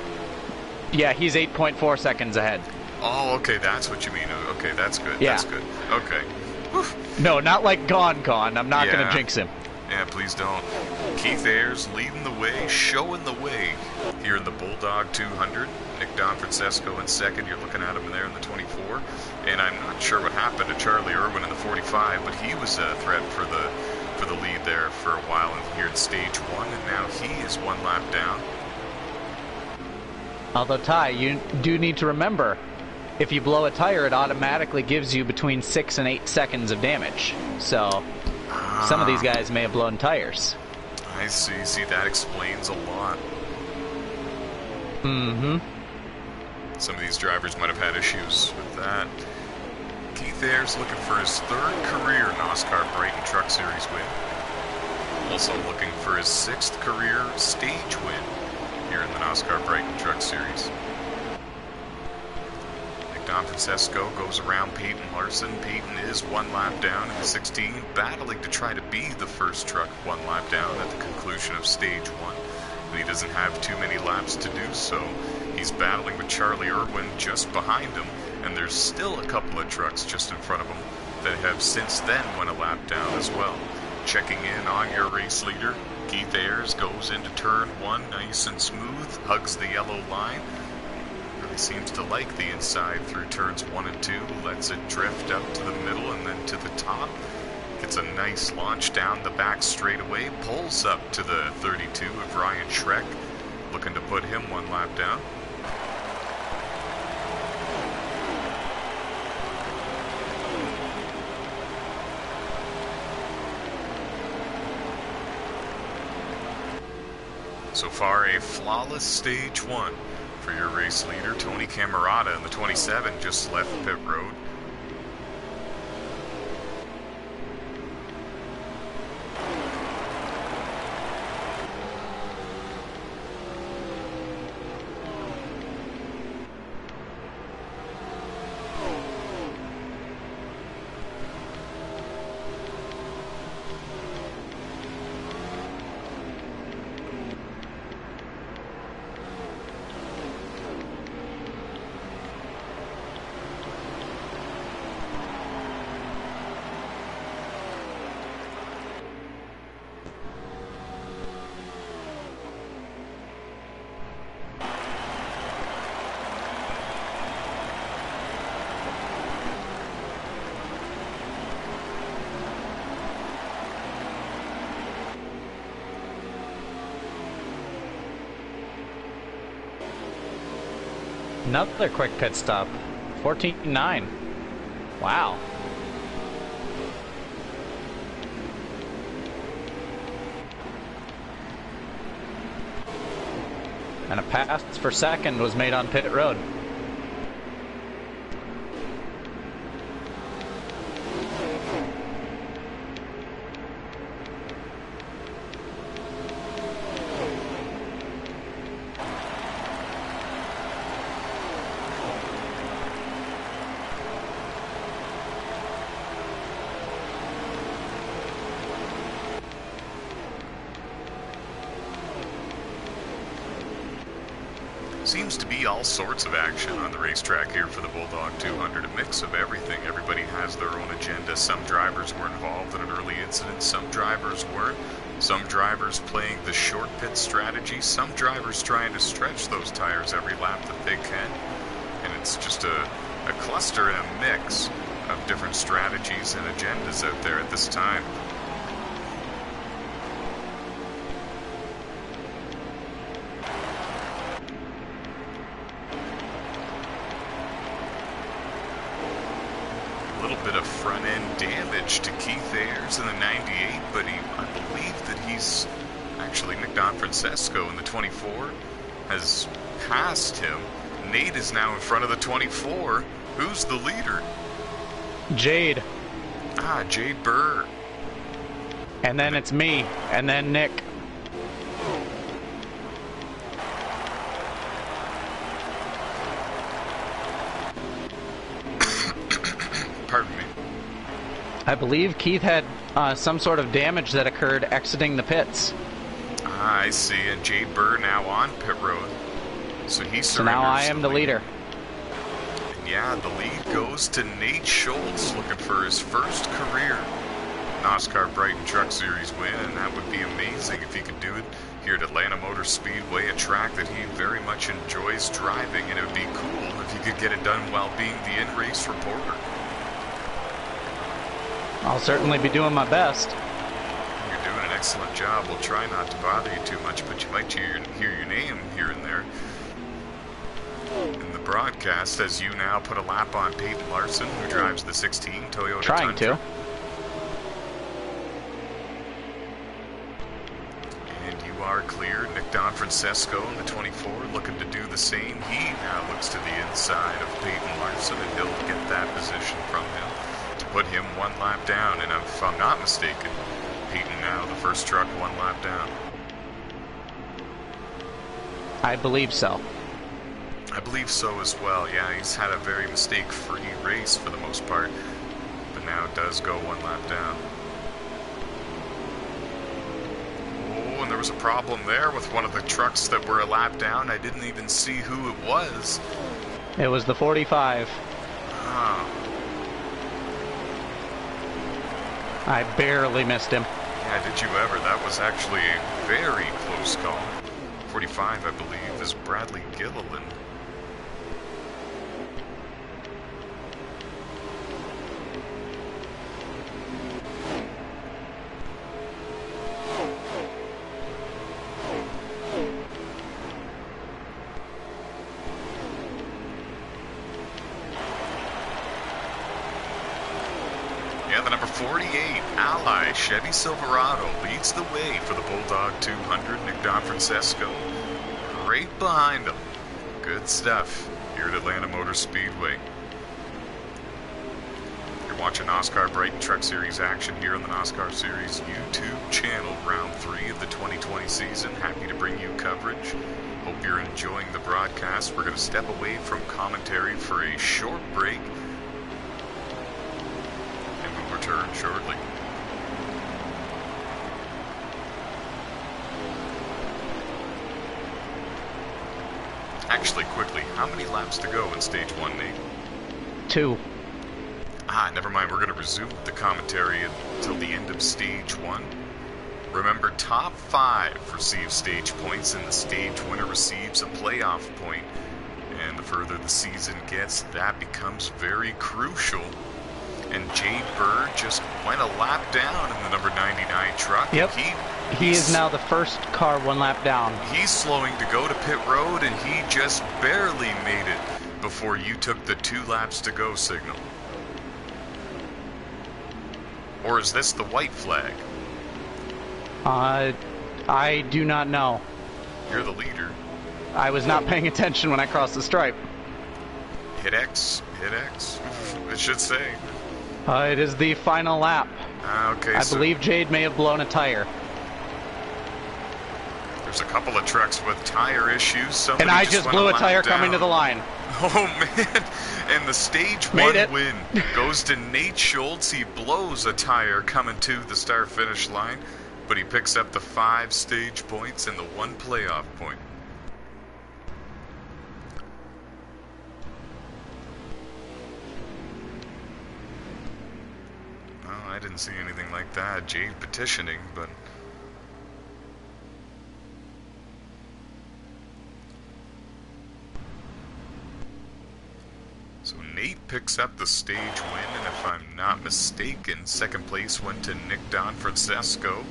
yeah, he's 8.4 seconds ahead. Oh, okay, that's what you mean. Okay, that's good. Yeah. That's good. Okay. Whew. No, not like gone. I'm not going to jinx him. Yeah, please don't. Keith Ayers leading the way, showing the way here in the Bulldog 200. Nick Don Francesco in second. You're looking at him there in the 24. And I'm not sure what happened to Charlie Irwin in the 45, but he was a threat for the lead there for a while here in stage one, and now he is one lap down. Although, Ty, you do need to remember, if you blow a tire, it automatically gives you between 6 and 8 seconds of damage. So some of these guys may have blown tires. I see. See, that explains a lot. Mm-hmm. Some of these drivers might have had issues with that. Keith Ayers looking for his third career NOSSCAR Brighton Truck Series win. Also looking for his 6th career stage win here in the NOSSCAR Brighton Truck Series. Nick Don Francesco goes around Peyton Larson. Peyton is one lap down in the 16, battling to try to be the first truck one lap down at the conclusion of stage one. But he doesn't have too many laps to do so. He's battling with Charlie Irwin just behind him, and there's still a couple of trucks just in front of him that have since then went a lap down as well. Checking in on your race leader, Keith Ayers goes into turn one nice and smooth, hugs the yellow line. Really seems to like the inside through turns 1 and 2, lets it drift up to the middle and then to the top. Gets a nice launch down the back straightaway, pulls up to the 32 of Ryan Schreck, looking to put him one lap down. So far, a flawless stage one for your race leader. Tony Camerata in the 27 just left pit road. Another quick pit stop. 14.9. Wow. And a pass for second was made on pit road. Seems to be all sorts of action on the racetrack here for the Bulldog 200. A mix of everything. Everybody has their own agenda. Some drivers were involved in an early incident. Some drivers weren't. Some drivers playing the short pit strategy. Some drivers trying to stretch those tires every lap that they can. And it's just a cluster and a mix of different strategies and agendas out there at this time. To Keith Ayers in the 98, but I believe that he's actually Nick Don Francesco in the 24 has passed him. Nate is now in front of the 24. Who's the leader? Jade. Ah, Jade Burr. And then it's me, and then Nick. Pardon me. I believe Keith had some sort of damage that occurred exiting the pits. Ah, I see. And Jade Burr now on pit road. So he surrenders. So now I am the leader. And yeah, the lead goes to Nate Schultz, looking for his first career NOSSCAR Brighton Truck Series win, and that would be amazing if he could do it here at Atlanta Motor Speedway, a track that he very much enjoys driving, and it would be cool if he could get it done while being the in-race reporter. I'll certainly be doing my best. You're doing an excellent job. We'll try not to bother you too much, but you might hear your name here and there in the broadcast as you now put a lap on Peyton Larson, who drives the 16 Toyota Trying Tundra. to. And you are clear. Nick Don Francesco in the 24 looking to do the same. He now looks to the inside of Peyton Larson, and he'll get that position from him to put him one lap down. And if I'm not mistaken, Peyton now the first truck one lap down. I believe so. I believe so as well. Yeah, he's had a very mistake-free race for the most part, but now does go one lap down. Oh, and there was a problem there with one of the trucks that were a lap down. I didn't even see who it was. It was the 45. Ah. I barely missed him. Yeah, did you ever? That was actually a very close call. 45, I believe, is Bradley Gilliland. Yeah, the number 48, Ally Chevy Silverado, leads the way for the Bulldog 200, Nick Don Francesco. Right behind him. Good stuff here at Atlanta Motor Speedway. You're watching NOSSCAR Brighton Truck Series action here on the NOSSCAR Series YouTube channel, round 3 of the 2020 season. Happy to bring you coverage. Hope you're enjoying the broadcast. We're going to step away from commentary for a short break, and we'll return shortly. Actually, quickly, how many laps to go in Stage 1, Nate? 2. Ah, never mind. We're going to resume the commentary until the end of Stage 1. Remember, top 5 receive stage points, and the stage winner receives a playoff point. And the further the season gets, that becomes very crucial. And Jade Burr just went a lap down in the number 99 truck. Yep. He is now the first car one lap down. He's slowing to go to pit road, and he just barely made it before you took the 2 laps to go signal? Or is this the white flag? I do not know. You're the leader. I was not paying attention when I crossed the stripe. Hit X, it should say. It is the final lap. Okay, I believe Jade may have blown a tire. There's a couple of trucks with tire issues. Somebody And I just blew a tire coming to the line. Oh man! And the stage 1 win goes to Nate Schultz. He blows a tire coming to the start-finish line, but he picks up the 5 stage points and the 1 playoff point. Well, I didn't see anything like that. Jade petitioning, but... So Nate picks up the stage win, and if I'm not mistaken, second place went to Nick Don Francesco.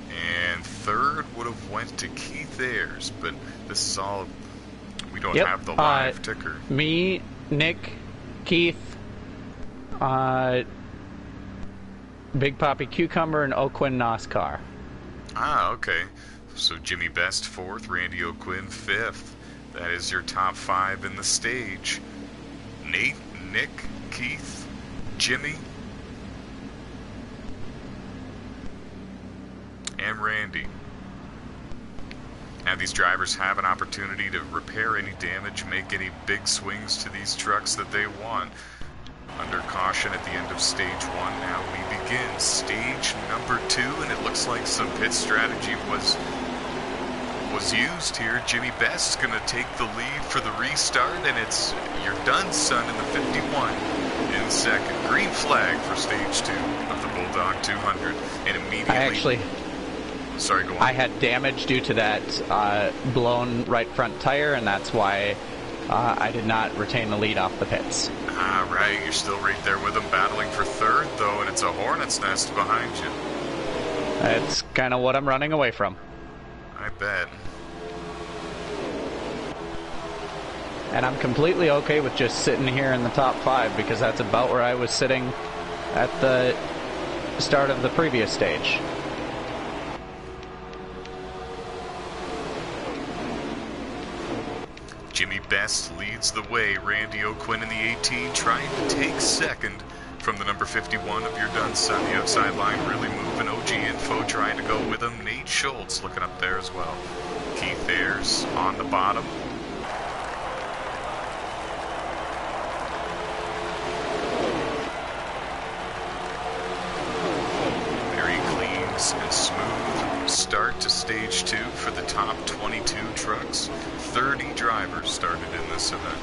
And third would have went to Keith Ayers, but this is all, we don't have the live ticker. Me, Nick, Keith, Big Poppy Cucumber, and O'Quinn NOSSCAR. Ah, okay. So Jimmy Best 4th, Randy O'Quinn 5th. That is your top 5 in the stage. Nate, Nick, Keith, Jimmy, and Randy. Now these drivers have an opportunity to repair any damage, make any big swings to these trucks that they want. Under caution at the end of stage 1, now we begin stage number 2, and it looks like some pit strategy was used here. Jimmy Best's going to take the lead for the restart, and it's your Dunn son in the 51 in second. Green flag for stage 2 of the Bulldog 200, and immediately... Sorry, go on. I had damage due to that blown right front tire, and that's why I did not retain the lead off the pits. Ah, right. You're still right there with them, battling for third, though, and it's a hornet's nest behind you. That's kind of what I'm running away from. I bet. And I'm completely okay with just sitting here in the top 5, because that's about where I was sitting at the start of the previous stage. Jimmy Best leads the way. Randy O'Quinn in the 18 trying to take second from the number 51 of your Dunn son. The outside line really moving. OG Info trying to go with him. Nate Schultz looking up there as well. Keith Ayers on the bottom. Very clean and smooth start to stage 2 for the top 22 trucks. 30 drivers started in this event.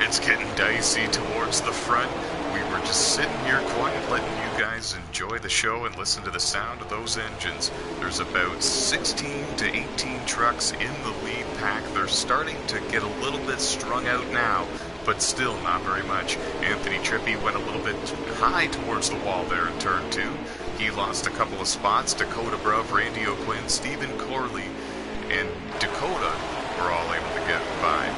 It's getting dicey towards the front. We were just sitting here quiet, letting you guys enjoy the show and listen to the sound of those engines. There's about 16 to 18 trucks in the lead pack. They're starting to get a little bit strung out now, but still not very much. Anthony Trippi went a little bit high towards the wall there in turn 2. He lost a couple of spots. Dakota Bruv, Randy O'Quinn, Stephen Corley, and Dakota were all able to get by.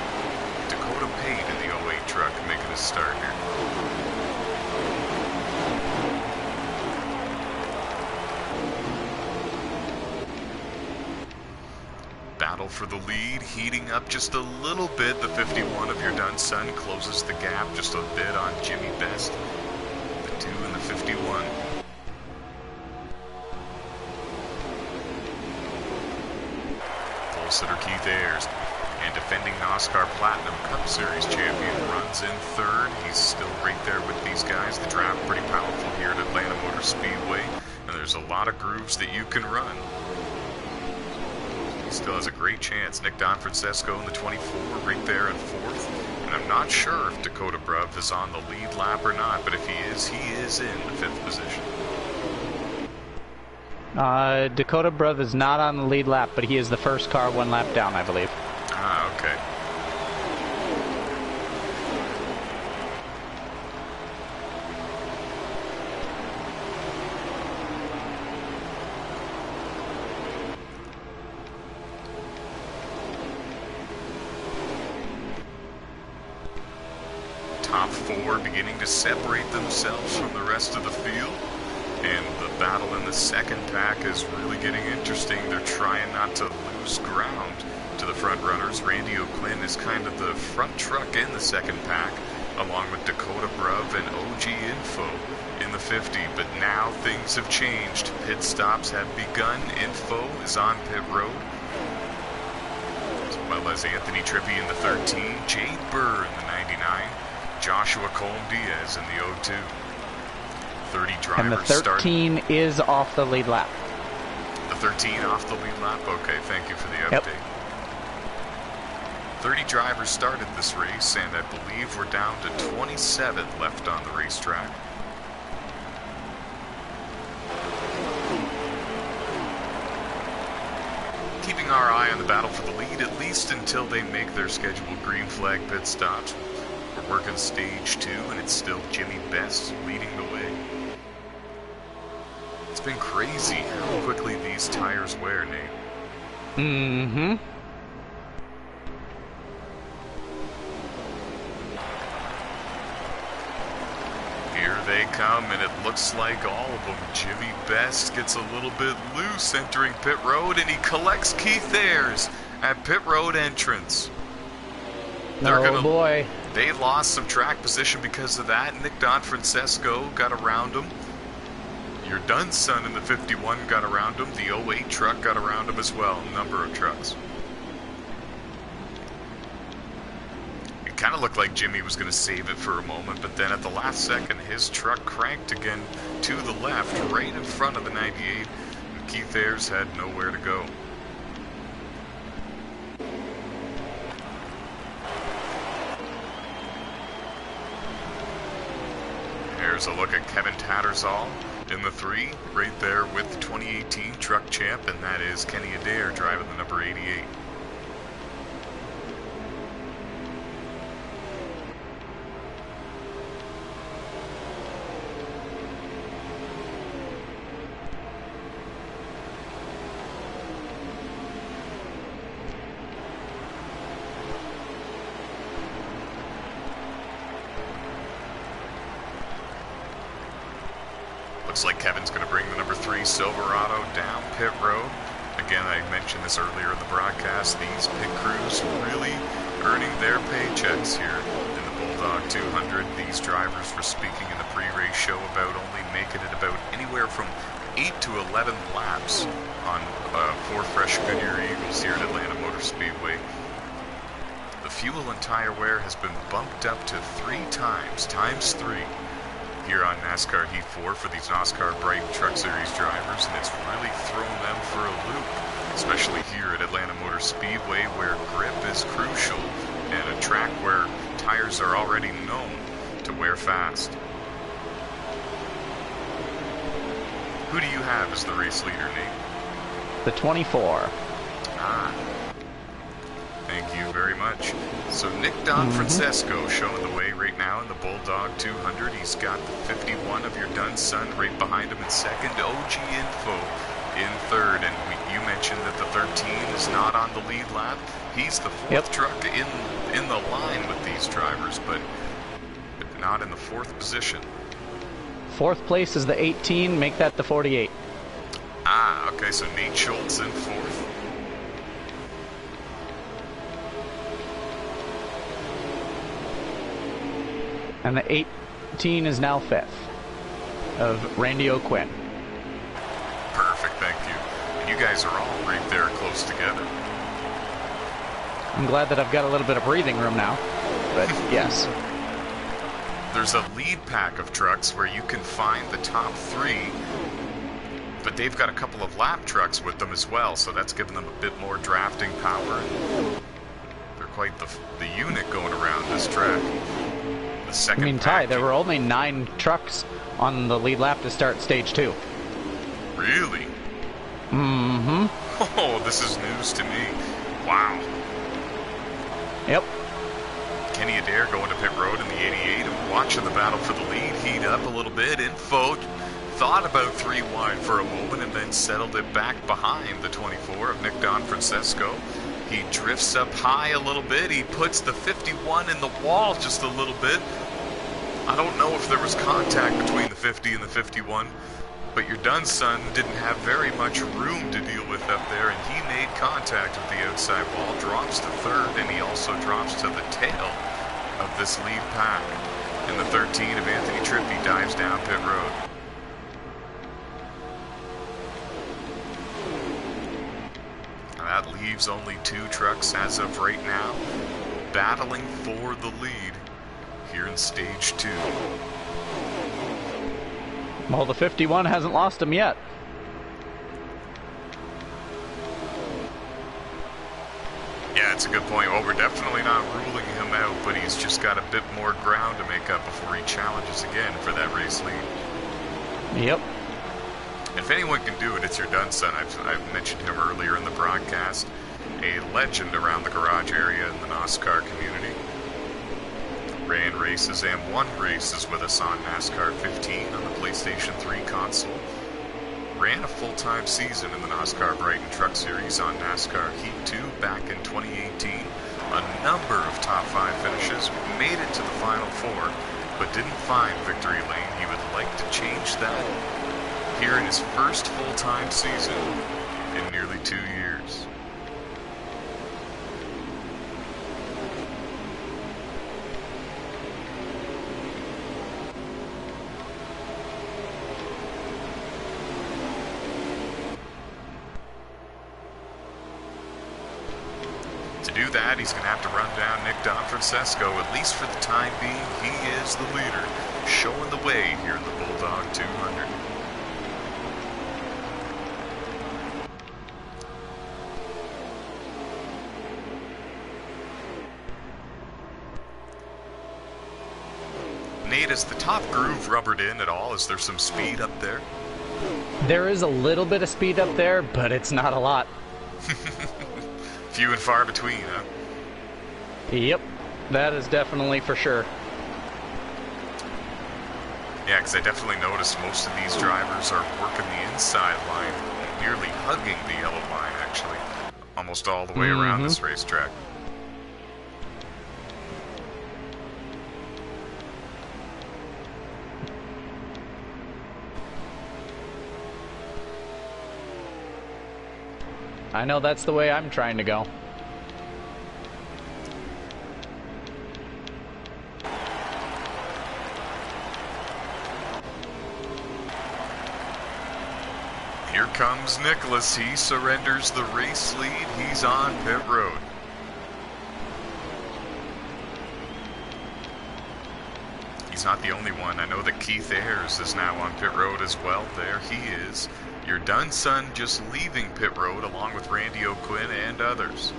Dakota Pate in the 08 truck making a start here. Battle for the lead, heating up just a little bit. The 51 of your Dunn son closes the gap just a bit on Jimmy Best. The 2 and the 51. Rossitter Keith Ayers. And defending NOSSCAR Platinum Cup Series champion runs in third. He's still right there with these guys. The draft pretty powerful here at Atlanta Motor Speedway, and there's a lot of grooves that you can run. He still has a great chance. Nick Donfrancesco in the 24 right there in fourth. And I'm not sure if Dakota Bruv is on the lead lap or not, but if he is in the fifth position. Dakota Bruv is not on the lead lap, but he is the first car 1 lap down, I believe. Ah, okay. Top 4 beginning to separate themselves from the rest of the field. And the battle in the second pack is really getting interesting. They're trying not to lose ground to the front runners. Randy O'Quinn is kind of the front truck in the second pack, along with Dakota Bruv and OG Info in the 50. But now things have changed. Pit stops have begun. Info is on pit road, as well as Anthony Trippi in the 13, Jade Burr in the 99, Joshua Colm Diaz in the 02. 30 drivers and the 13 is off the lead lap. The 13 off the lead lap? Okay, thank you for the update. Yep. 30 drivers started this race, and I believe we're down to 27 left on the racetrack. Keeping our eye on the battle for the lead, at least until they make their scheduled green flag pit stops. We're working stage 2, and it's still Jimmy Best leading the way. It's been crazy how quickly these tires wear, Nate. Mm-hmm. Here they come, and it looks like all of them. Jimmy Best gets a little bit loose entering pit road, and he collects Keith Ayers at pit road entrance. Oh boy. They lost some track position because of that. Nick Donfrancesco got around him. Your Dunn's son in the 51 got around him. The 08 truck got around him as well. A number of trucks. It kind of looked like Jimmy was going to save it for a moment, but then at the last second, his truck cranked again to the left, right in front of the 98. And Keith Ayers had nowhere to go. Here's a look at Kevin Tattersall in the 3, right there with the 2018 truck champ, and that is Kenny Adair driving the number 88. Looks like Kevin's going to bring the number 3 Silverado down pit road. Again, I mentioned this earlier in the broadcast. These pit crews really earning their paychecks here in the Bulldog 200. These drivers were speaking in the pre-race show about only making it about anywhere from 8 to 11 laps on 4 fresh Goodyear Eagles here at Atlanta Motor Speedway. The fuel and tire wear has been bumped up to 3 times, times 3. Here on NASCAR Heat 4 for these NOSSCAR Brighton Truck Series drivers, and it's really thrown them for a loop, especially here at Atlanta Motor Speedway, where grip is crucial and a track where tires are already known to wear fast. Who do you have as the race leader, Nate? The 24. Ah. Thank you very much. So Nick Donfrancesco showing the way right now in the Bulldog 200. He's got the 51 of your Dunn's son right behind him in second. OG Info in third. And you mentioned that the 13 is not on the lead lap. He's the 4th truck in the line with these drivers, but not in the 4th position. 4th place is the 18. Make that the 48. Ah, okay. So Nate Schultz in 4th. And the 18 is now 5th of Randy O'Quinn. Perfect, thank you. And you guys are all right there close together. I'm glad that I've got a little bit of breathing room now. But yes. There's a lead pack of trucks where you can find the top 3, but they've got a couple of lap trucks with them as well, so that's giving them a bit more drafting power. They're quite the unit going around this track. The second I mean, Ty, there were only 9 trucks on the lead lap to start stage 2. Really? Mm-hmm. Oh, this is news to me. Wow. Yep. Kenny Adair going to pit road in the 88 and watching the battle for the lead heat up a little bit. Info thought about 3 wide for a moment and then settled it back behind the 24 of Nick Donfrancesco. He drifts up high a little bit. He puts the 51 in the wall just a little bit. I don't know if there was contact between the 50 and the 51, but your Dunson didn't have very much room to deal with up there, and he made contact with the outside wall, drops to 3rd, and he also drops to the tail of this lead pack. And the 13 of Anthony Trippi dives down pit road. That leaves only 2 trucks as of right now, battling for the lead here in stage 2. Well, the 51 hasn't lost him yet. Yeah, it's a good point. Well, we're definitely not ruling him out, but he's just got a bit more ground to make up before he challenges again for that race lead. Yep. If anyone can do it, it's your Dunson. I've mentioned him earlier in the broadcast. A legend around the garage area in the NOSSCAR community. Ran races and won races with us on NASCAR 15 on the PlayStation 3 console. Ran a full-time season in the NOSSCAR Brighton Truck Series on NASCAR Heat 2 back in 2018. A number of top 5 finishes, made it to the Final 4, but didn't find victory lane. He would like to change that here in his first full-time season in nearly 2 years. To do that, he's going to have to run down Nick Donfrancesco. At least for the time being, he is the leader, showing the way here in the Bulldog 200. Nate, is the top groove rubbered in at all? Is there some speed up there? There is a little bit of speed up there, but it's not a lot. Few and far between, huh? Yep, that is definitely for sure. Yeah, because I definitely noticed most of these drivers are working the inside line, nearly hugging the yellow line, actually, almost all the way around this racetrack. I know that's the way I'm trying to go. Here comes Nicholas. He surrenders the race lead. He's on pit road. He's not the only one. I know that Keith Ayers is now on pit road as well. There he is. Your Dunson just leaving pit road along with Randy O'Quinn and others.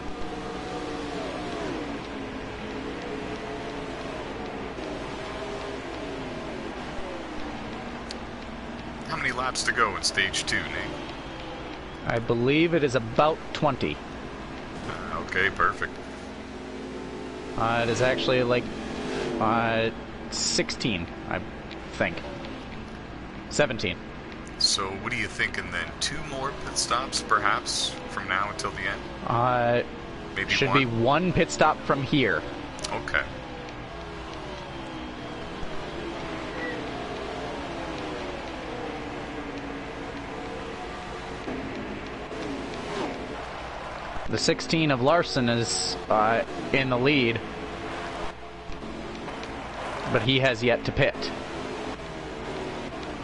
How many laps to go in stage 2, Nate? I believe it is about 20. Okay, perfect. It is actually like 16, I think. 17. So what are you thinking then? 2 more pit stops, perhaps, from now until the end? Maybe should one? be 1 pit stop from here. Okay. The 16 of Larson is in the lead, but he has yet to pit.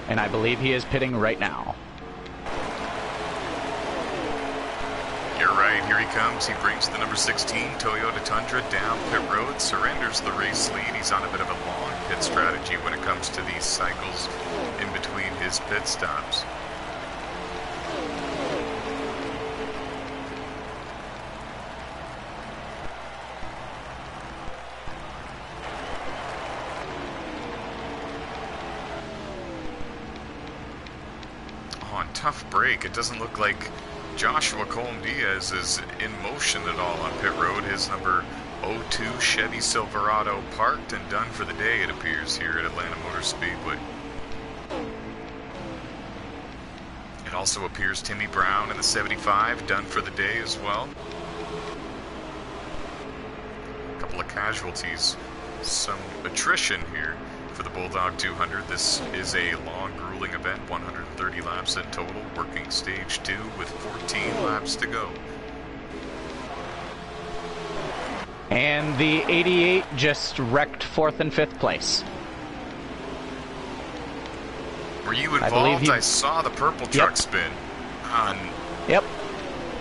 And I believe he is pitting right now. You're right. right, here he comes. He brings the number 16 Toyota Tundra down pit road, surrenders the race lead. He's on a bit of a long pit strategy when it comes to these cycles in between his pit stops. On tough break, it doesn't look like Joshua Colm-Diaz is in motion at all on pit road. His number 02 Chevy Silverado parked and done for the day, it appears, here at Atlanta Motor Speedway. It also appears Timmy Brown in the 75 done for the day as well. A couple of casualties, some attrition here for the Bulldog 200. This is a long, grueling event, 130 laps in total, working stage 2 with 14 laps to go. And the 88 just wrecked 4th and 5th place. Were you involved? I saw the purple truck spin. Yep.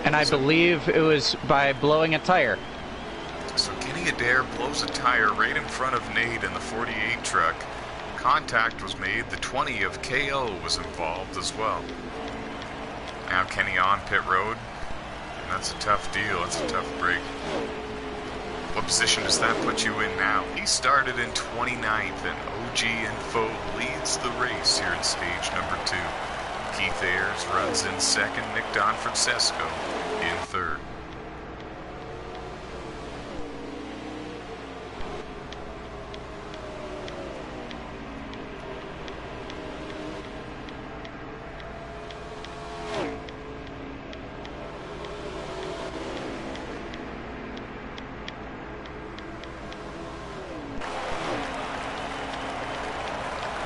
And I believe it was by blowing a tire. So Kenny Adair blows a tire right in front of Nate in the 48 truck. Contact was made. The 20 of KO was involved as well. Now Kenny on pit road. And that's a tough deal. That's a tough break. What position does that put you in now? He started in 29th, and OG Info leads the race here in stage number 2. Keith Ayers runs in 2nd. Nick Donfrancesco in 3rd.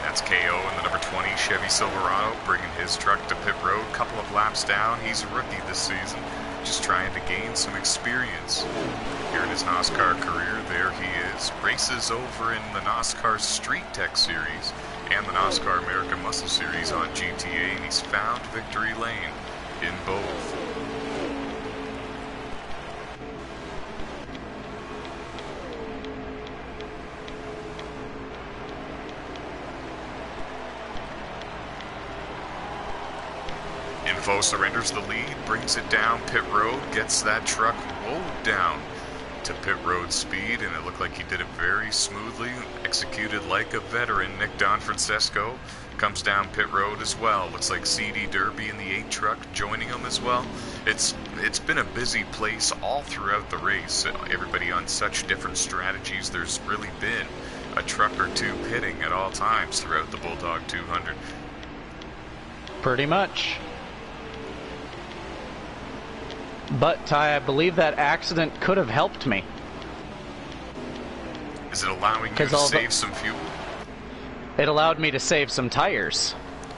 That's KO in the number 20 Chevy Silverado, bringing his truck to pit road. Couple of laps down. He's a rookie this season, just trying to gain some experience here in his NASCAR career. There he is. Races over in the NOSSCAR Street Tech Series and the NASCAR American Muscle Series on GTA, and he's found victory lane in both. Info surrenders the lead, brings it down pit road, gets that truck rolled down to pit road speed, and it looked like he did it very smoothly, executed like a veteran. Nick Donfrancesco comes down pit road as well. Looks like CD Derby in the 8 truck joining him as well. It's been a busy place all throughout the race. Everybody on such different strategies. There's really been a truck or two pitting at all times throughout the Bulldog 200. Pretty much. But Ty, I believe that accident could have helped me. Is it allowing you to save some fuel? It allowed me to save some tires.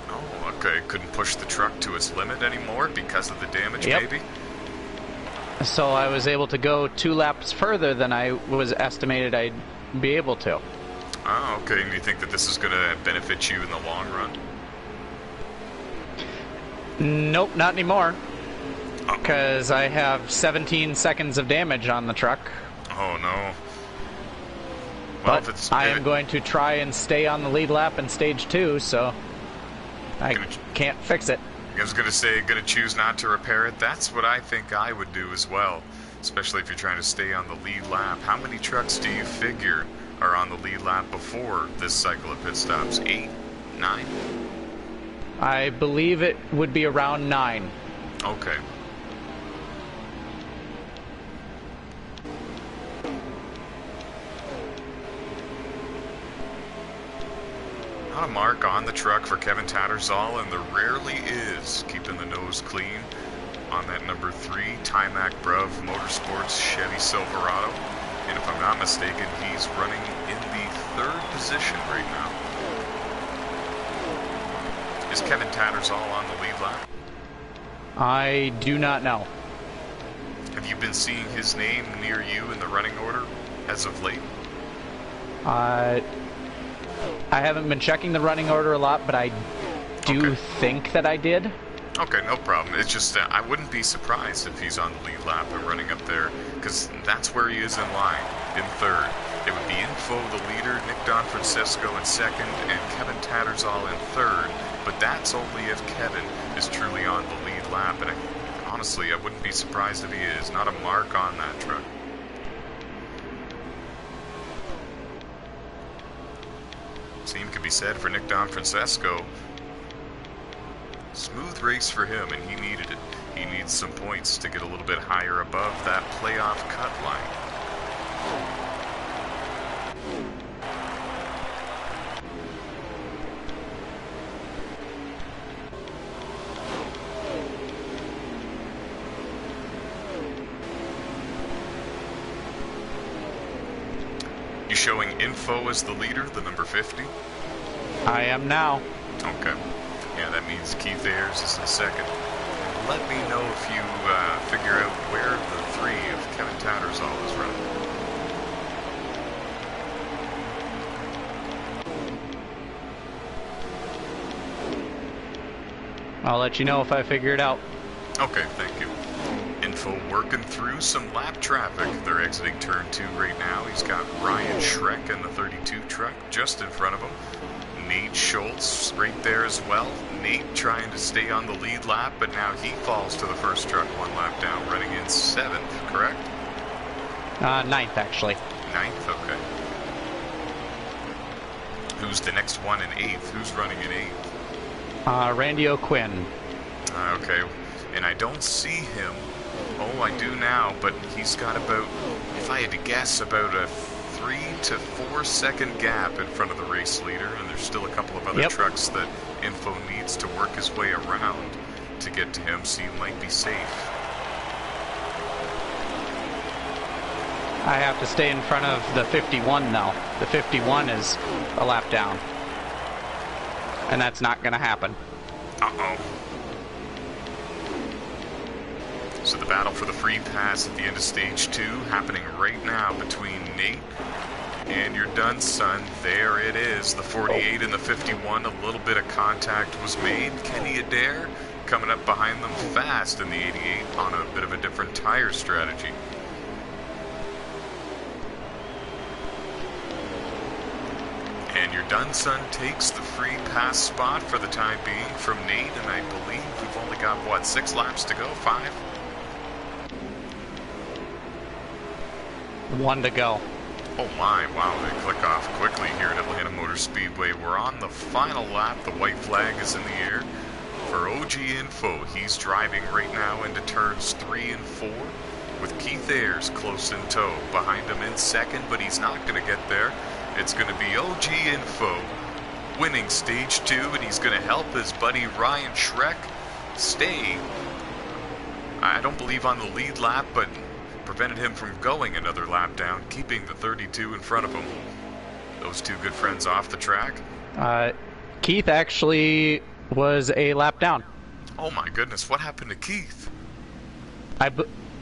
Oh, okay. Couldn't push the truck to its limit anymore because of the damage, maybe? So I was able to go 2 laps further than I was estimated I'd be able to. Oh, okay. And you think that this is going to benefit you in the long run? Nope, not anymore. Because I have 17 seconds of damage on the truck. Oh no. Well, but I am going to try and stay on the lead lap in stage 2, so I can't fix it. I was going to say, going to choose not to repair it. That's what I think I would do as well, especially if you're trying to stay on the lead lap. How many trucks do you figure are on the lead lap before this cycle of pit stops? 8? 9? I believe it would be around 9. Okay. Not a mark on the truck for Kevin Tattersall, and there rarely is, keeping the nose clean on that number 3 Timac Bruv Motorsports Chevy Silverado. And if I'm not mistaken, he's running in the 3rd position right now. Is Kevin Tattersall on the lead lap? I do not know. Have you been seeing his name near you in the running order as of late? I haven't been checking the running order a lot, but I do think that I did. Okay, no problem. It's just I wouldn't be surprised if he's on the lead lap and running up there, because that's where he is in line, in third. It would be Info, the leader, Nick Donfrancesco in second, and Kevin Tattersall in third. But that's only if Kevin is truly on the lead lap, and honestly, I wouldn't be surprised if he is. Not a mark on that truck. Same could be said for Nick Donfrancesco. Smooth race for him, and he needed it. He needs some points to get a little bit higher above that playoff cut line. You showing Info as the leader, the number 50? I am now. Okay. Yeah, that means Keith Ayers is in second. Let me know if you figure out where the 3 of Kevin Tattersall is running. I'll let you know if I figure it out. Okay, thank you. Info working through some lap traffic. They're exiting turn 2 right now. He's got Ryan Schreck in the 32 truck just in front of him. Nate Schultz right there as well. Nate trying to stay on the lead lap, but now he falls to the first truck 1 lap down, running in 7th, correct? 9th, actually. 9th, okay. Who's the next one in 8th? Who's running in 8th? Randy O'Quinn. Okay, and I don't see him. Oh, I do now, but he's got about, if I had to guess, about a 3 to 4 second gap in front of the race leader, and there's still a couple of other trucks that Info needs to work his way around to get to him, so you might be safe. I have to stay in front of the 51 now. The 51 is a lap down. And that's not going to happen. Uh-oh. So the battle for the free pass at the end of stage 2 happening right now between Nate and You're Done Son. There it is, the 48 and the 51. A little bit of contact was made. Kenny Adair coming up behind them fast in the 88 on a bit of a different tire strategy. And Your Done Son takes the free pass spot for the time being from Nate, and I believe we've only got, what, 6 laps to go? 5? 1 to go. Oh my, wow, they click off quickly here at Atlanta Motor Speedway. We're on the final lap. The white flag is in the air for OG Info. He's driving right now into turns 3 and 4 with Keith Ayers close in tow. Behind him in second, but he's not going to get there. It's going to be OG Info winning stage 2, and he's going to help his buddy Ryan Schreck stay, I don't believe on the lead lap, but prevented him from going another lap down, keeping the 32 in front of him. Those two good friends off the track. Keith actually was a lap down. Oh my goodness, what happened to Keith?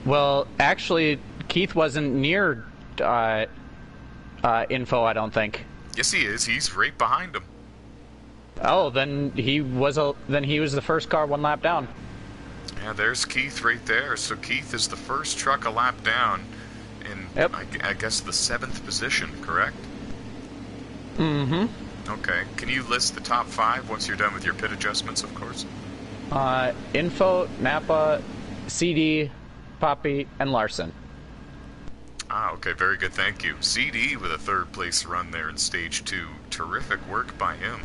Well, actually, Keith wasn't near Info, I don't think. Yes, he is. He's right behind him. Oh, then he was the first car 1 lap down. Yeah, there's Keith right there. So Keith is the first truck a lap down in, I guess, the 7th position, correct? Mm-hmm. Okay. Can you list the top 5 once you're done with your pit adjustments, of course? Info, Napa, CD, Poppy, and Larson. Ah, okay, very good, thank you. CD with a 3rd place run there in stage 2. Terrific work by him.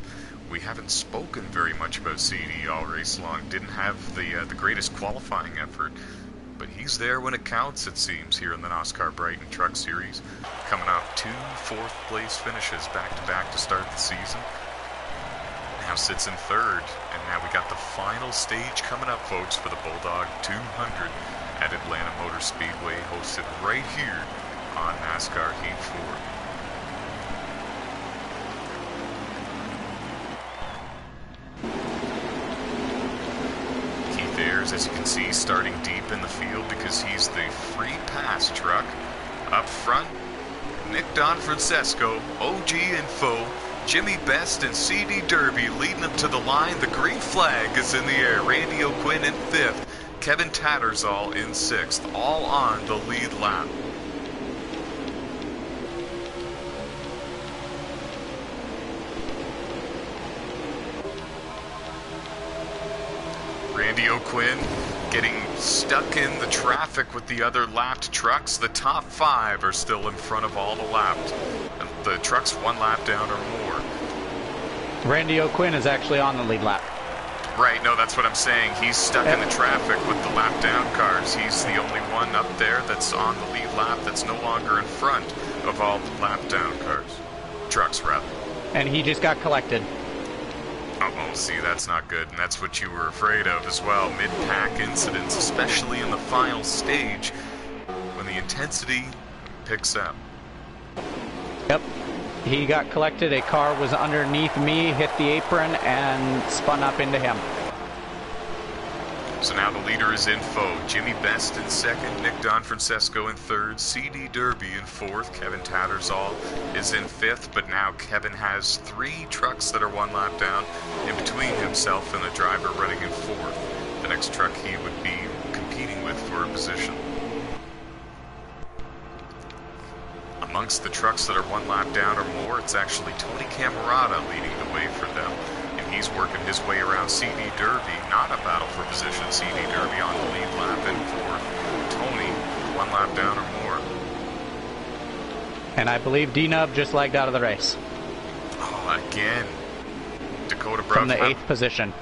We haven't spoken very much about CD all race long. Didn't have the greatest qualifying effort, but he's there when it counts, it seems, here in the NOSSCAR Brighton Truck Series. Coming off 2 4th place finishes back-to-back to start the season. Now sits in 3rd, and now we got the final stage coming up, folks, for the Bulldog 200 at Atlanta Motor Speedway, hosted right here on NASCAR Heat 4. Keith Ayers, as you can see, starting deep in the field because he's the free pass truck. Up front, Nick Donfrancesco, OG Info, Jimmy Best and CD Derby leading them to the line. The green flag is in the air. Randy O'Quinn in 5th. Kevin Tattersall in 6th. All on the lead lap. Randy O'Quinn getting stuck in the traffic with the other lapped trucks. The top 5 are still in front of all the lapped. The trucks 1 lap down or more. Randy O'Quinn is actually on the lead lap. Right, no, that's what I'm saying. He's stuck in the traffic with the lap down cars. He's the only one up there that's on the lead lap that's no longer in front of all the lap down cars. Trucks, rather. And he just got collected. Oh, see, that's not good, and that's what you were afraid of as well. Mid-pack incidents, especially in the final stage, when the intensity picks up. Yep. He got collected. A car was underneath me, hit the apron, and spun up into him. So now the leader is in foe. Jimmy Best in 2nd, Nick Donfrancesco in 3rd, CD Derby in 4th, Kevin Tattersall is in 5th, but now Kevin has 3 trucks that are 1 lap down in between himself and the driver running in 4th. The next truck he would be competing with for a position. Amongst the trucks that are 1 lap down or more, it's actually Tony Camerata leading the way for them. And he's working his way around CD Derby, not a battle for position. CD Derby on the lead lap in 4th. Tony, 1 lap down or more. And I believe D-Nub just lagged out of the race. Oh, again. Dakota Bruv from the 8th position.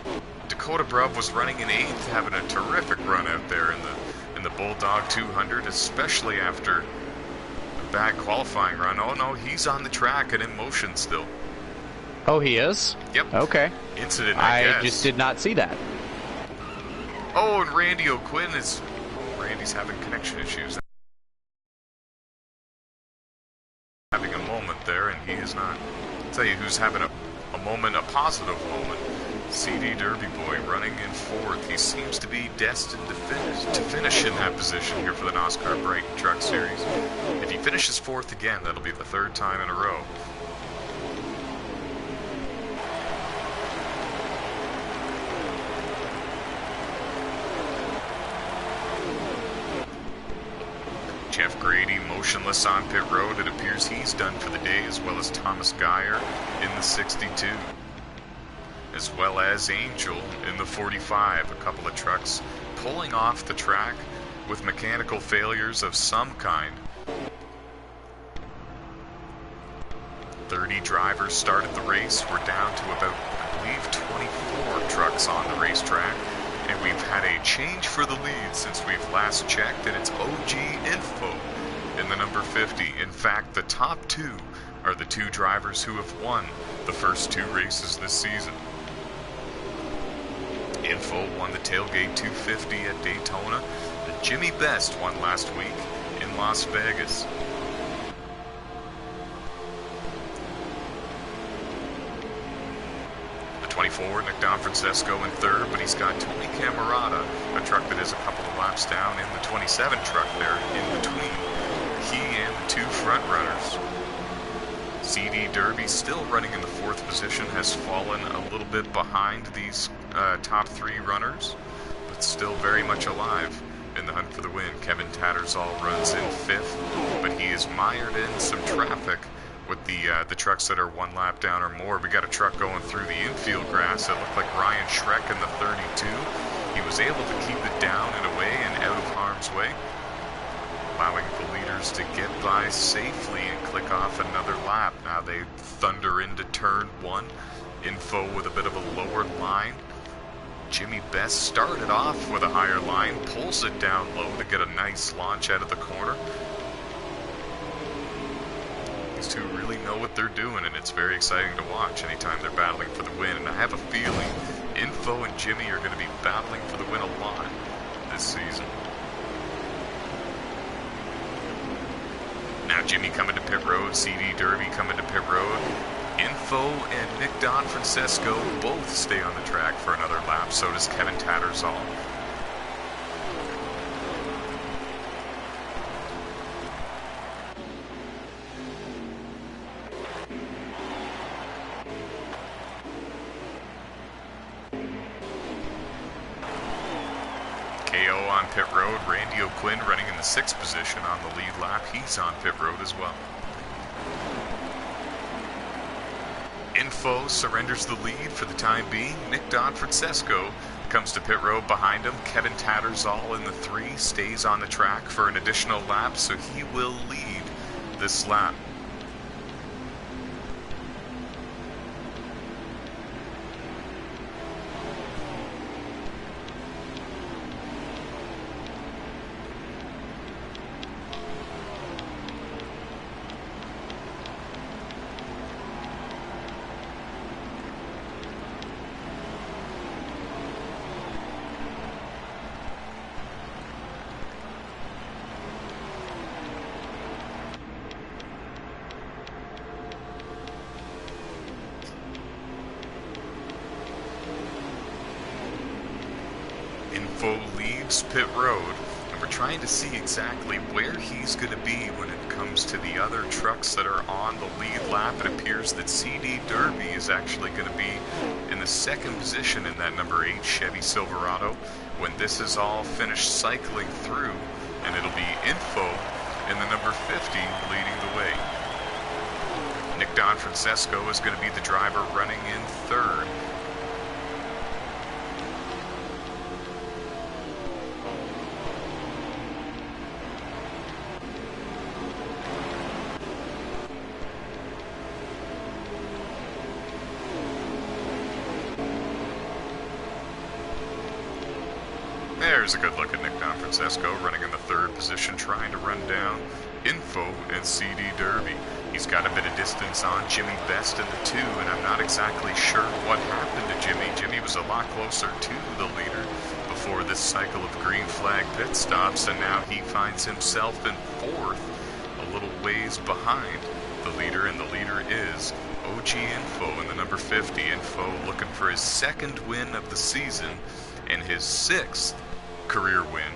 Dakota Bruv was running in 8th, having a terrific run out there in the Bulldog 200, especially after a bad qualifying run. Oh no, he's on the track and in motion still. Oh, he is? Yep. Okay. Incident, I guess. just did not see that. Oh, and Randy O'Quinn is... Randy's having connection issues. Having a moment there, and he is not. I'll tell you who's having a moment, a positive moment. CD Derby Boy running in 4th. He seems to be destined to finish in that position here for the NOSSCAR Brighton Truck Series. If he finishes 4th again, that'll be the 3rd time in a row. Jeff Grady motionless on pit road. It appears he's done for the day, as well as Thomas Geyer in the 62. As well as Angel in the 45. A couple of trucks pulling off the track with mechanical failures of some kind. 30 drivers started the race. We're down to about, I believe, 24 trucks on the racetrack. And we've had a change for the lead since we've last checked, and it's OG Info in the number 50. In fact, the top 2 are the 2 drivers who have won the first 2 races this season. Info won the Tailgate 250 at Daytona. Jimmy Best won last week in Las Vegas. The 24, Nick Donfrancesco in 3rd, but he's got Tony Camerata, a truck that is a couple of laps down, in the 27 truck there in between he and the 2 front runners. CD Derby still running in the 4th position, has fallen a little bit behind these top 3 runners, but still very much alive in the hunt for the win. Kevin Tattersall runs in 5th, but he is mired in some traffic with the trucks that are 1 lap down or more. We got a truck going through the infield grass. It looked like Ryan Schreck in the 32. He was able to keep it down and away and out of harm's way, allowing the leaders to get by safely and click off another lap. Now they thunder into turn 1. Info with a bit of a lower line. Jimmy Best started off with a higher line, pulls it down low to get a nice launch out of the corner. These 2 really know what they're doing, and it's very exciting to watch anytime they're battling for the win. And I have a feeling Info and Jimmy are going to be battling for the win a lot this season. Now Jimmy coming to pit road, CD Derby coming to pit road. Info and Nick Donfrancesco both stay on the track for another lap. So does Kevin Tattersall. Theo Quinn running in the 6th position on the lead lap. He's on pit road as well. Info surrenders the lead for the time being. Nick Francesco comes to pit road behind him. Kevin Tattersall in the 3 stays on the track for an additional lap, so he will lead this lap. Info leaves pit road, and we're trying to see exactly where he's going to be when it comes to the other trucks that are on the lead lap. It appears that CD Derby is actually going to be in the 2nd position in that number 8 Chevy Silverado when this is all finished cycling through, and it'll be Info in the number 50 leading the way. Nick Francesco is going to be the driver running in 3rd. There's a good look at Nick Francesco running in the 3rd position, trying to run down Info and CD Derby. He's got a bit of distance on Jimmy Best in the 2, and I'm not exactly sure what happened to Jimmy. Jimmy was a lot closer to the leader before this cycle of green flag pit stops, and now he finds himself in 4th, a little ways behind the leader, and the leader is OG Info in the number 50. Info looking for his 2nd win of the season and his 6th career win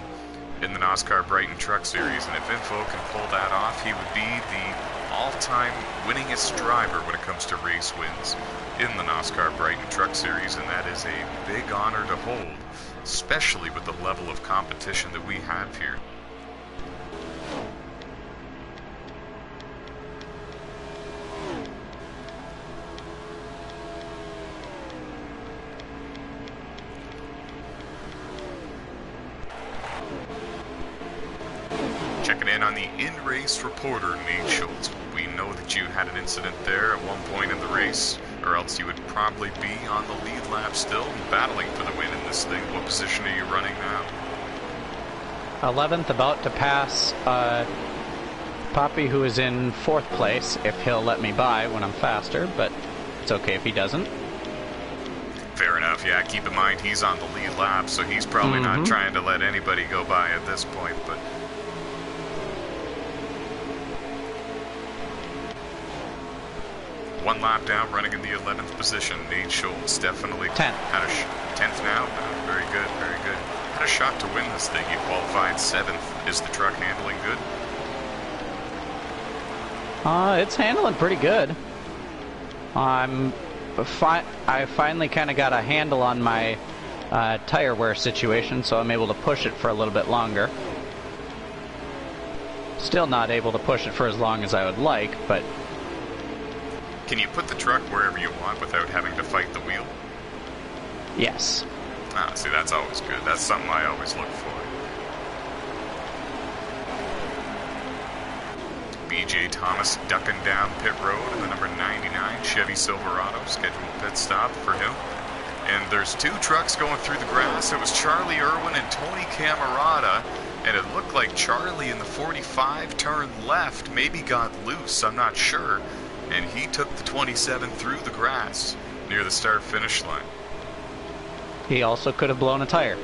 in the NOSSCAR Brighton Truck Series, and if Info can pull that off, he would be the all-time winningest driver when it comes to race wins in the NOSSCAR Brighton Truck Series, and that is a big honor to hold, especially with the level of competition that we have here. Checking in on the in-race reporter, Nate Schultz. We know that you had an incident there at one point in the race, or else you would probably be on the lead lap still, battling for the win in this thing. What position are you running now? 11th, about to pass Poppy, who is in 4th place, if he'll let me by when I'm faster, but it's okay if he doesn't. Fair enough, yeah. Keep in mind, he's on the lead lap, so he's probably not trying to let anybody go by at this point, but... One lap down, running in the 11th position. Nate Schultz definitely 10th. Had a 10th now. Very good, very good. Had a shot to win this thing. You qualified 7th. Is the truck handling good? It's handling pretty good. I finally kind of got a handle on my tire wear situation, so I'm able to push it for a little bit longer. Still not able to push it for as long as I would like, but... Can you put the truck wherever you want without having to fight the wheel? Yes. Ah, see, that's always good. That's something I always look for. BJ Thomas ducking down pit road in the number 99 Chevy Silverado. Scheduled pit stop for him. And there's 2 trucks going through the grass. It was Charlie Irwin and Tony Camerata. And it looked like Charlie in the 45 turned left, maybe got loose, I'm not sure. And he took the 27 through the grass near the start-finish line. He also could have blown a tire.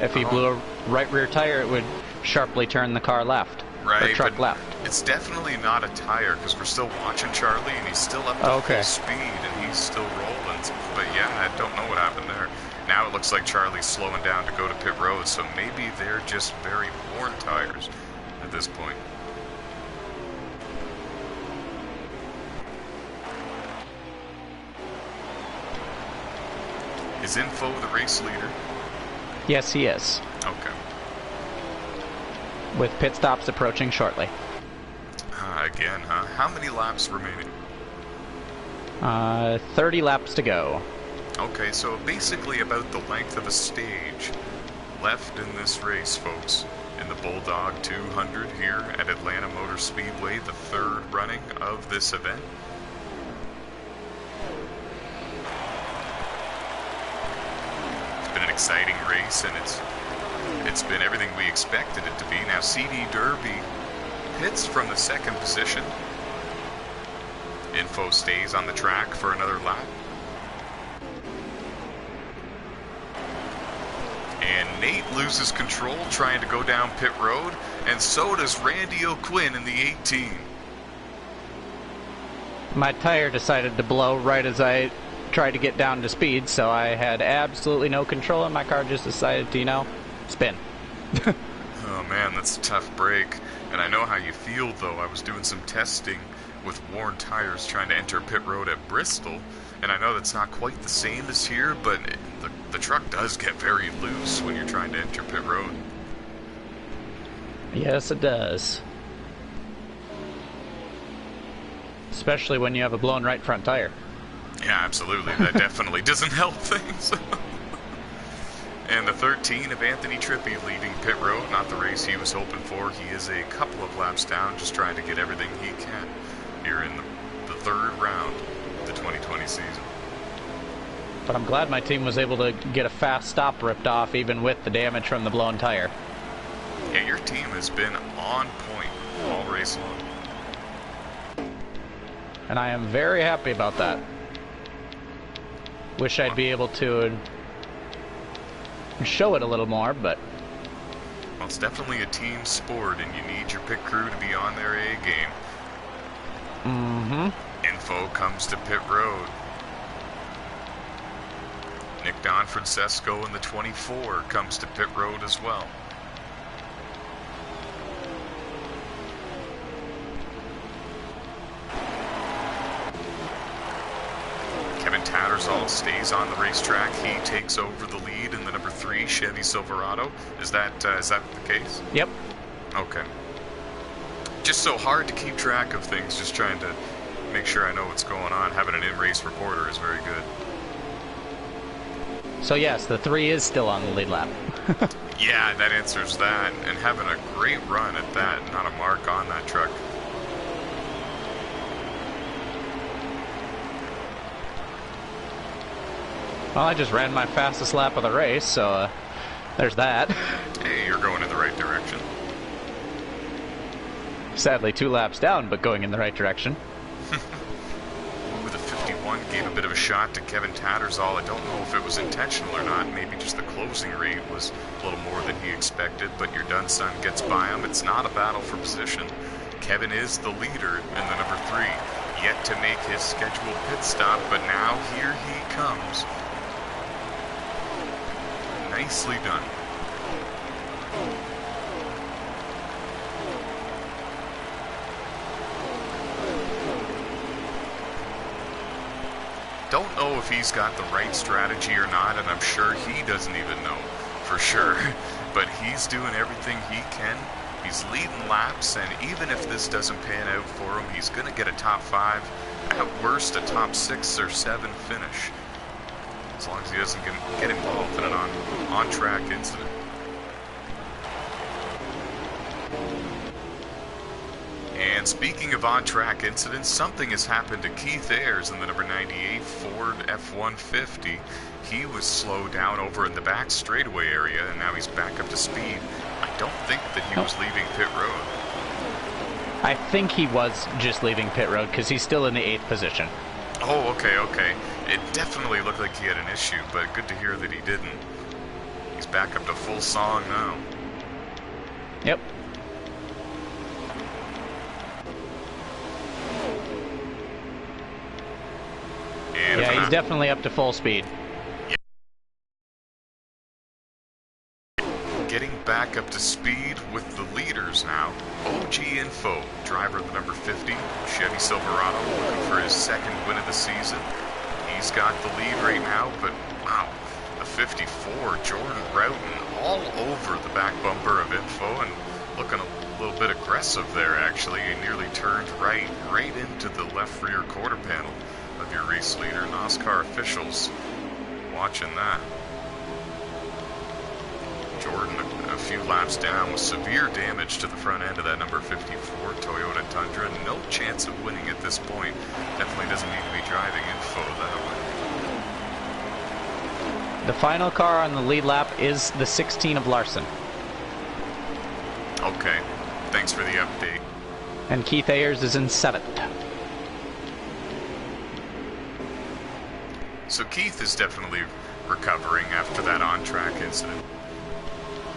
If he blew a right rear tire, it would sharply turn the car left. Right, or truck but left. It's definitely not a tire, because we're still watching Charlie, and he's still up to full speed, and he's still rolling. But yeah, I don't know what happened there. Now it looks like Charlie's slowing down to go to pit road, so maybe they're just very worn tires at this point. Is Info the race leader? Yes, he is. Okay. with pit stops approaching shortly. Again, huh? How many laps remaining? 30 laps to go. Okay, so basically about the length of a stage left in this race, folks. In the Bulldog 200 here at Atlanta Motor Speedway, the third running of this event. It's been an exciting race, and it's been everything we expected it to be. Now, CD Derby pits from the second position. Info stays on the track for another lap. And Nate loses control trying to go down pit road, and so does Randy O'Quinn in the 18. My tire decided to blow right as I tried to get down to speed, so I had absolutely no control, and my car just decided to, you know, spin. Oh man, that's a tough break. And I know how you feel, though. I was doing some testing with worn tires trying to enter pit road at Bristol, and I know that's not quite the same as here, but the truck does get very loose when you're trying to enter pit road. Yes, it does. Especially when you have a blown right front tire. Yeah, absolutely. That definitely doesn't help things. And the 13 of Anthony Trippi leaving pit road, not the race he was hoping for. He is a couple of laps down, just trying to get everything he can here in the third round of the 2020 season. But I'm glad my team was able to get a fast stop ripped off, even with the damage from the blown tire. Yeah, your team has been on point all race long. And I am very happy about that. Wish I'd be able to show it a little more, but... Well, it's definitely a team sport, and you need your pit crew to be on their A game. Mm-hmm. Info comes to pit road. Nick Don Francesco in the 24 comes to pit road as well. Kevin Tattersall stays on the racetrack. He takes over the lead in the number 3 Chevy Silverado. Is that the case? Yep. Okay. Just so hard to keep track of things, just trying to make sure I know what's going on. Having an in-race reporter is very good. So yes, the 3 is still on the lead lap. Yeah, that answers that. And having a great run at that, not a mark on that truck. Well, I just ran my fastest lap of the race, so there's that. Hey, you're going in the right direction. Sadly, 2 laps down, but going in the right direction. With a 51, gave a bit of a shot to Kevin Tattersall. I don't know if it was intentional or not. Maybe just the closing rate was a little more than he expected, but your Dunson gets by him. It's not a battle for position. Kevin is the leader in the number 3, yet to make his scheduled pit stop, but now here he comes. Nicely done. Don't know if he's got the right strategy or not, and I'm sure he doesn't even know for sure. But he's doing everything he can. He's leading laps, and even if this doesn't pan out for him, he's going to get a top 5, at worst a top 6 or 7 finish. As long as he doesn't get involved in an on-track incident. And speaking of on-track incidents, something has happened to Keith Ayers in the number 98 Ford F-150. He was slowed down over in the back straightaway area, and now he's back up to speed. I don't think that he was leaving pit road. I think he was just leaving pit road, because he's still in the 8th position. Oh, okay. It definitely looked like he had an issue, but good to hear that he didn't. He's back up to full song now. Yep. And yeah, he's definitely up to full speed. Getting back up to speed with the leaders now. OG Info, driver of the number 50, Chevy Silverado, looking for his 2nd win of the season. He's got the lead right now, but wow, the 54, Jordan Routon, all over the back bumper of Info, and looking a little bit aggressive there, actually. He nearly turned right into the left rear quarter panel of your race leader. NOSSCAR officials watching that. Jordan a few laps down with severe damage to the front end of that number 54 Toyota Tundra. No chance of winning at this point. Definitely doesn't need to be driving info that way. The final car on the lead lap is the 16 of Larson. Okay, thanks for the update. And Keith Ayers is in 7th. So Keith is definitely recovering after that on-track incident.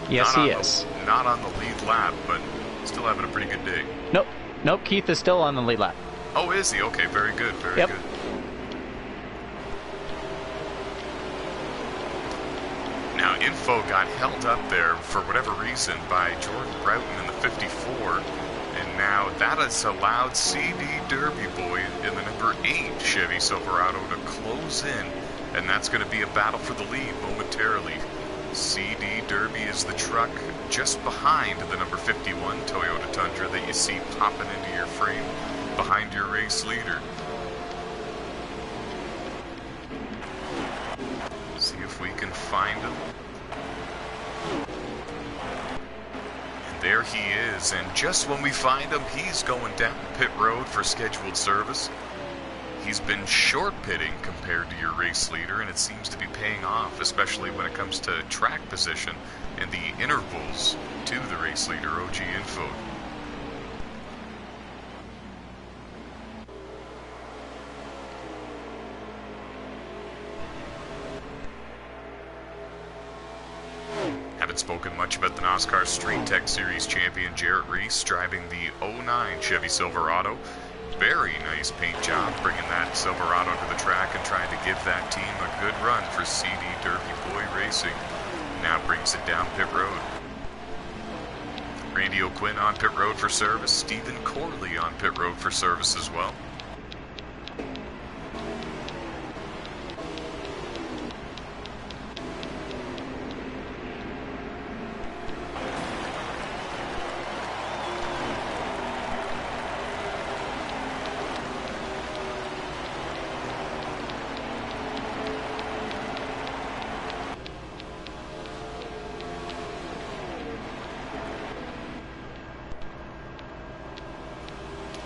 Yes, he is. Not on the lead lap, but still having a pretty good day. Nope, Keith is still on the lead lap. Oh, is he? Okay, very good, very good. Now, info got held up there for whatever reason by Jordan Broughton in the 54, and now that has allowed CD Derby Boy in the number 8 Chevy Silverado to close in, and that's going to be a battle for the lead momentarily. CD Derby is the truck just behind the number 51 Toyota Tundra that you see popping into your frame behind your race leader. See if we can find him. And there he is, and just when we find him, he's going down pit road for scheduled service. He's been short pitting compared to your race leader, and it seems to be paying off, especially when it comes to track position and the intervals to the race leader, OG Info. Haven't spoken much about the NOSSCAR Street Tech Series champion Jarrett Reese driving the 09 Chevy Silverado. Very nice paint job bringing that Silverado to the track and trying to give that team a good run for CD Derby Boy Racing. Now brings it down pit road. Randy O'Quinn on pit road for service. Stephen Corley on pit road for service as well.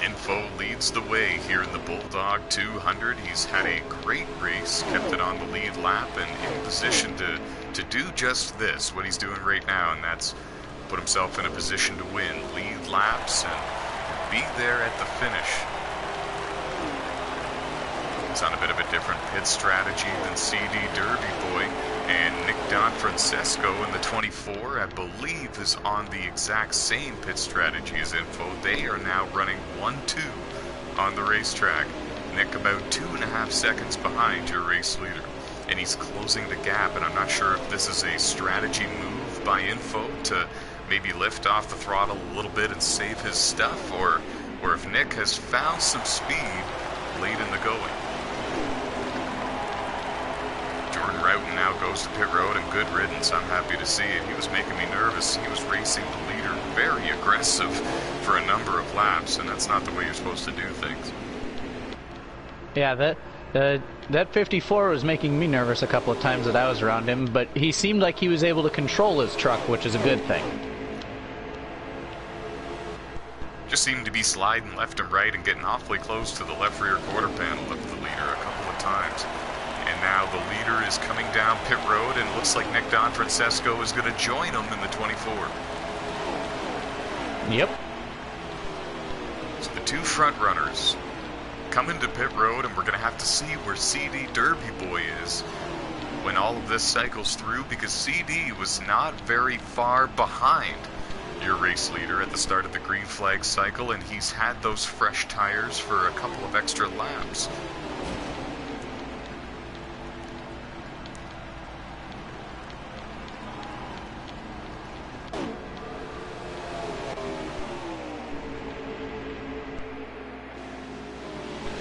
Info leads the way here in the Bulldog 200. He's had a great race, kept it on the lead lap, and in position to do just this, what he's doing right now, and that's put himself in a position to win lead laps and be there at the finish. He's on a bit of a different pit strategy than CD Derby Boy, and Nick Donfrancesco in the 24, I believe, is on the exact same pit strategy as Info. They are now running 1-2 on the racetrack. Nick about 2.5 seconds behind your race leader, and he's closing the gap, and I'm not sure if this is a strategy move by Info to maybe lift off the throttle a little bit and save his stuff, or if Nick has found some speed late in the going. Jordan Roughton now goes to pit road, and good riddance. I'm happy to see it. He was making me nervous. He was racing the leader, very aggressive for a number of laps, and that's not the way you're supposed to do things. Yeah, that 54 was making me nervous a couple of times that I was around him, but he seemed like he was able to control his truck, which is a good thing. Just seemed to be sliding left and right and getting awfully close to the left rear quarter panel of the leader a couple of times. And now the leader is coming down pit road, and it looks like Nick Donfrancesco is going to join him in the 24. Yep. So the two front runners come into pit road, and we're going to have to see where CD Derby Boy is when all of this cycles through, because CD was not very far behind your race leader at the start of the green flag cycle, and he's had those fresh tires for a couple of extra laps.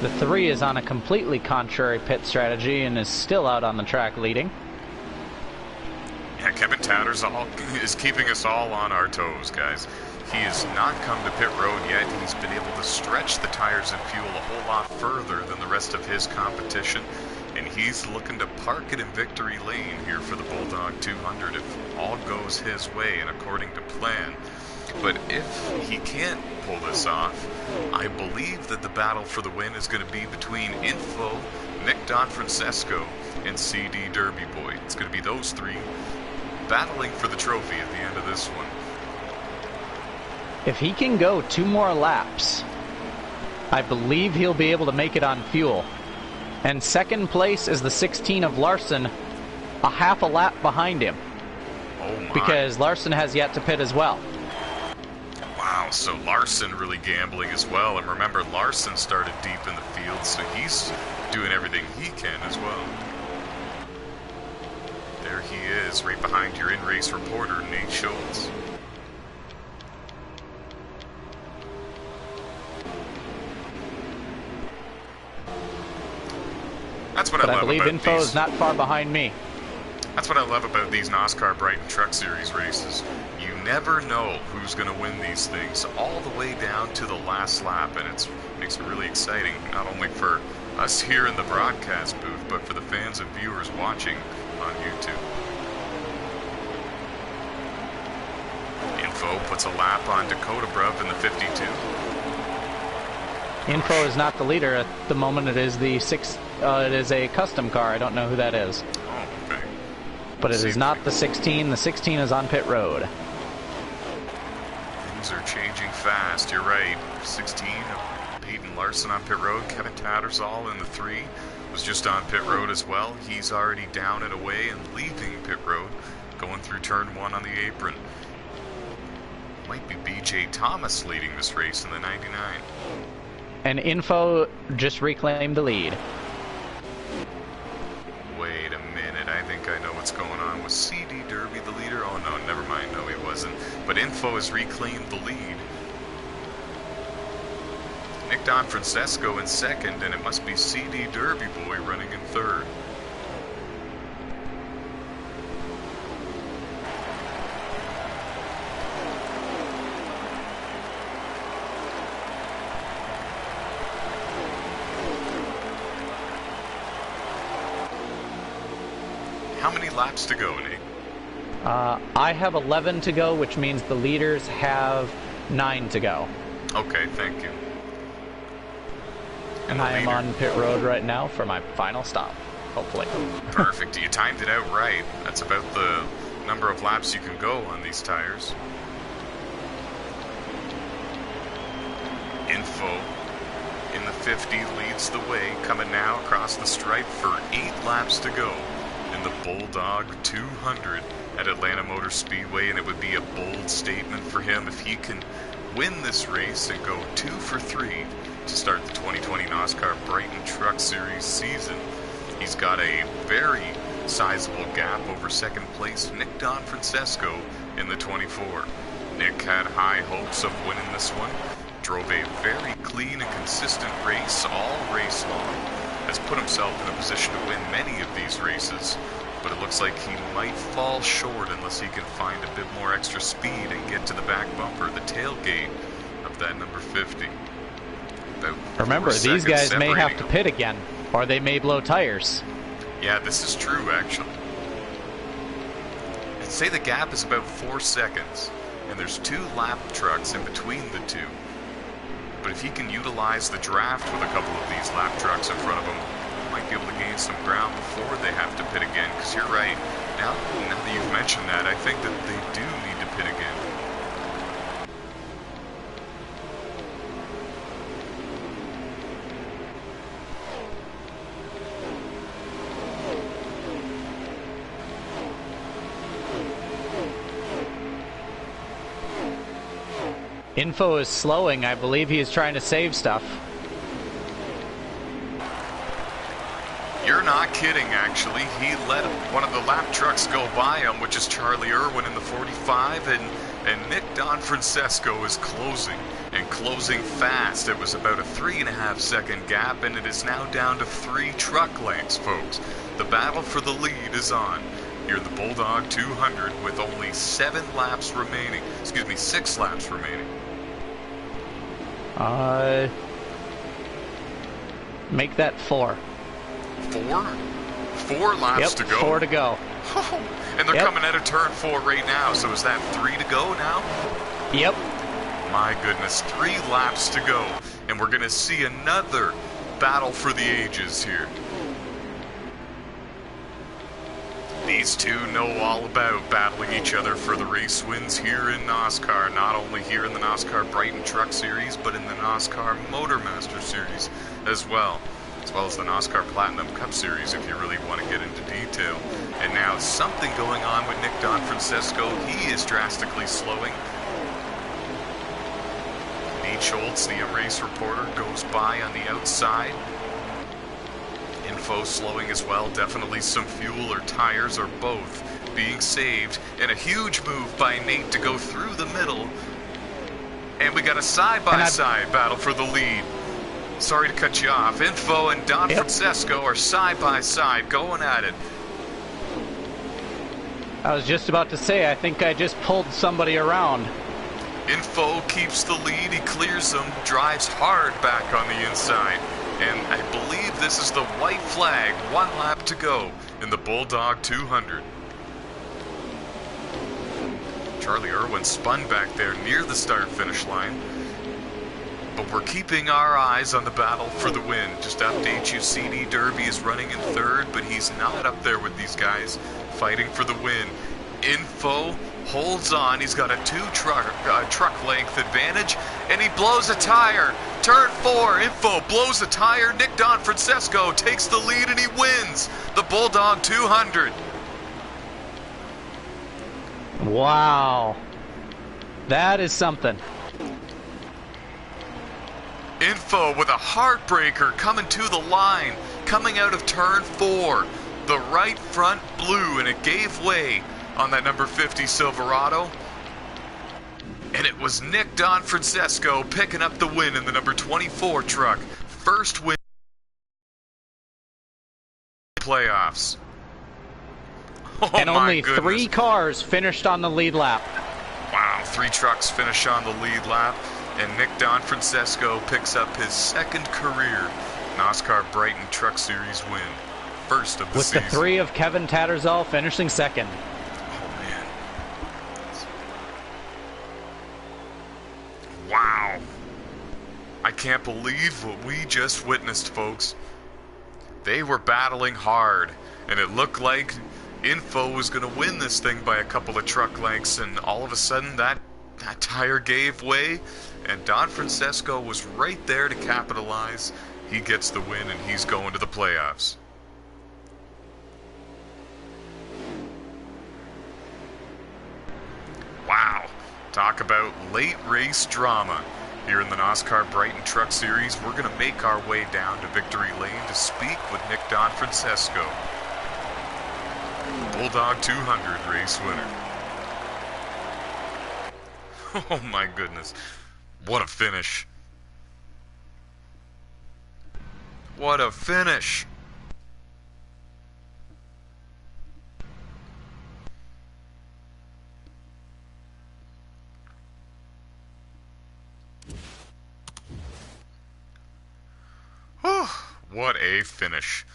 The 3 is on a completely contrary pit strategy and is still out on the track leading. Yeah, Kevin Tatters is keeping us all on our toes, guys. He has not come to pit road yet. He's been able to stretch the tires and fuel a whole lot further than the rest of his competition. And he's looking to park it in victory lane here for the Bulldog 200 if all goes his way and according to plan. But if he can't pull this off, I believe that the battle for the win is going to be between Info, Nick Donfrancesco, and CD Derby Boy. It's going to be those three battling for the trophy at the end of this one. If he can go 2 more laps, I believe he'll be able to make it on fuel. And second place is the 16 of Larson, a half a lap behind him. Oh my. Because Larson has yet to pit as well. Wow, so Larson really gambling as well. And remember, Larson started deep in the field, so he's doing everything he can as well. There he is, right behind your in-race reporter, Nate Schultz. That's what But I love I believe about Info these. is not far behind me. That's what I love about these NOSSCAR Brighton Truck Series races. You never know who's going to win these things all the way down to the last lap, and it makes it really exciting, not only for us here in the broadcast booth, but for the fans and viewers watching on YouTube. Info puts a lap on Dakota Bruv in the 52. Info is not the leader at the moment. It is the it is a custom car. I don't know who that is. Oh, okay. But it is not the 16. The 16 is on pit road. Things are changing fast. You're right. 16 of Peyton Larson on pit road. Kevin Tattersall in the 3 was just on pit road as well. He's already down and away and leaving pit road, going through turn 1 on the apron. Might be BJ Thomas leading this race in the 99. And Info just reclaimed the lead. Wait a minute, I think I know what's going on. Was CD Derby the leader? Oh no, never mind, no he wasn't. But Info has reclaimed the lead. Nick Donfrancesco in second, and it must be CD Derby Boy running in third. How many laps to go, Nate? I have 11 to go, which means the leaders have 9 to go. Okay, thank you. And I am on pit road right now for my final stop, hopefully. Perfect. You timed it out right. That's about the number of laps you can go on these tires. Info in the 50 leads the way, coming now across the stripe for 8 laps to go in the Bulldog 200 at Atlanta Motor Speedway, and it would be a bold statement for him if he can win this race and go 2 for 3 to start the 2020 NOSSCAR Brighton Truck Series season. He's got a very sizable gap over second place Nick Donfrancesco in the 24. Nick had high hopes of winning this one, drove a very clean and consistent race all race long, has put himself in a position to win many of these races, but it looks like he might fall short unless he can find a bit more extra speed and get to the back bumper, the tailgate of that number 50. Remember, these guys may have to pit again, or they may blow tires. Yeah, this is true, actually. I'd say the gap is about 4 seconds, and there's 2 lap trucks in between the 2. But if he can utilize the draft with a couple of these lap trucks in front of him, he might be able to gain some ground before they have to pit again, because you're right. Now that you've mentioned that, I think that they do need to pit again. Info is slowing. I believe he is trying to save stuff. You're not kidding, actually. He let one of the lap trucks go by him, which is Charlie Irwin in the 45, and Nick Donfrancesco is closing, and closing fast. It was about a 3.5 second gap, and it is now down to 3 truck lengths, folks. The battle for the lead is on. here in the Bulldog 200 with only 6 laps remaining. Make that 4. 4 laps to go? 4 to go. And they're coming out of turn 4 right now, so is that 3 to go now? Yep. My goodness, 3 laps to go. And we're going to see another battle for the ages here. These two know all about battling each other for the race wins here in NOSSCAR, not only here in the NOSSCAR Brighton Truck Series, but in the NOSSCAR Motormaster Series as well as the NOSSCAR Platinum Cup Series if you really want to get into detail. And now something going on with Nick Donfrancesco. He is drastically slowing. Nate Schultz, the M-Race reporter, goes by on the outside. Info slowing as well. Definitely some fuel or tires or both being saved. And a huge move by Nate to go through the middle. And we got a side-by-side battle for the lead. Sorry to cut you off. Info and Donfrancesco are side-by-side going at it. I was just about to say, I think I just pulled somebody around. Info keeps the lead. He clears them, drives hard back on the inside. And I believe this is the white flag. 1 lap to go in the Bulldog 200. Charlie Irwin spun back there near the start-finish line. But we're keeping our eyes on the battle for the win. Just to update you, CD Derby is running in 3rd, but he's not up there with these guys fighting for the win. Info holds on. He's got a 2 truck length advantage, and he blows a tire. Turn 4, Info blows a tire. Nick Donfrancesco takes the lead, and he wins the Bulldog 200. Wow. That is something. Info with a heartbreaker coming to the line, coming out of turn 4. The right front blew, and it gave way on that number 50 Silverado. And it was Nick Donfrancesco picking up the win in the number 24 truck. First win playoffs. Oh, and only my goodness. 3 cars finished on the lead lap. Wow, 3 trucks finish on the lead lap. And Nick Donfrancesco picks up his 2nd career NOSSCAR Brighton Truck Series win. First of the season. With the 3 of Kevin Tattersall finishing 2nd. Oh, man. Wow. I can't believe what we just witnessed, folks. They were battling hard, and it looked like Info was going to win this thing by a couple of truck lengths, and all of a sudden that tire gave way, and Donfrancesco was right there to capitalize. He gets the win, and he's going to the playoffs. Wow. Talk about late race drama. Here in the NOSSCAR Brighton Truck Series, we're going to make our way down to Victory Lane to speak with Nick Donfrancesco, Bulldog 200 race winner. Oh my goodness. What a finish. What a finish. What a finish.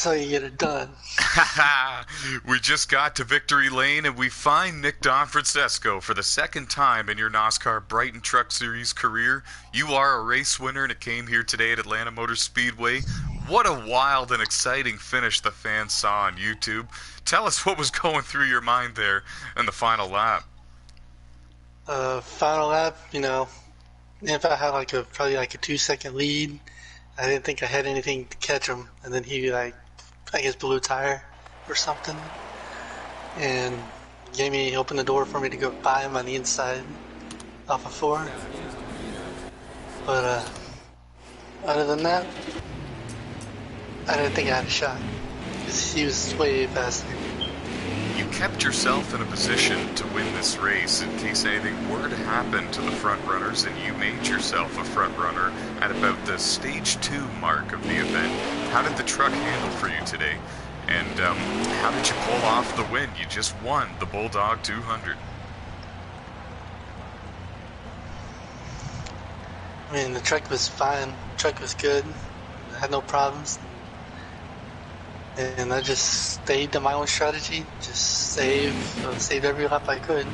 That's how you get it done. We just got to Victory Lane, and we find Nick Donfrancesco for the 2nd time in your NOSSCAR Brighton Truck Series career. You are a race winner, and it came here today at Atlanta Motor Speedway. what a wild and exciting finish the fans saw on YouTube. Tell us what was going through your mind there in the final lap. Final lap, you know, if I had probably like a 2-second lead, I didn't think I had anything to catch him, and then he I guess blew a tire or something, and opened the door for me to go by him on the inside off of 4. But other than that, I didn't think I had a shot, because he was way faster. You kept yourself in a position to win this race in case anything were to happen to the front runners, and you made yourself a front runner at about the stage 2 mark of the event. How did the truck handle for you today? And how did you pull off the win? You just won the Bulldog 200. I mean, the truck was fine. The truck was good. I had no problems. And I just stayed to my own strategy. Just saved every lap I could.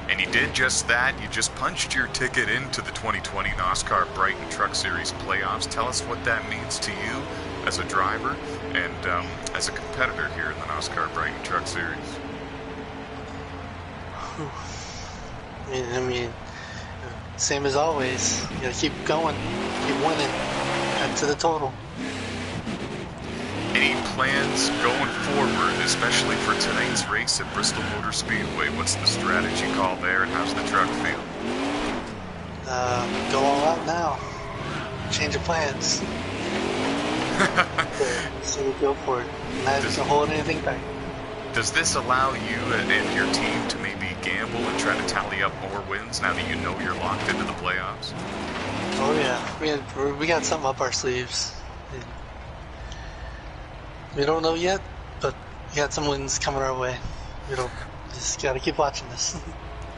And you did just that. You just punched your ticket into the 2020 NASCAR Brighton Truck Series playoffs. Tell us what that means to you as a driver and as a competitor here in the NASCAR Brighton Truck Series. I mean, same as always. You gotta keep going, keep winning, add to the total. Any plans going forward, especially for tonight's race at Bristol Motor Speedway? What's the strategy call there, and how's the truck feel? Go all out now. Change of plans. So we go for it. Not hold anything back. Does this allow you and your team to maybe gamble and try to tally up more wins now that you know you're locked into the playoffs? Oh yeah, we got something up our sleeves. We don't know yet, but we got some wins coming our way. Just gotta keep watching this.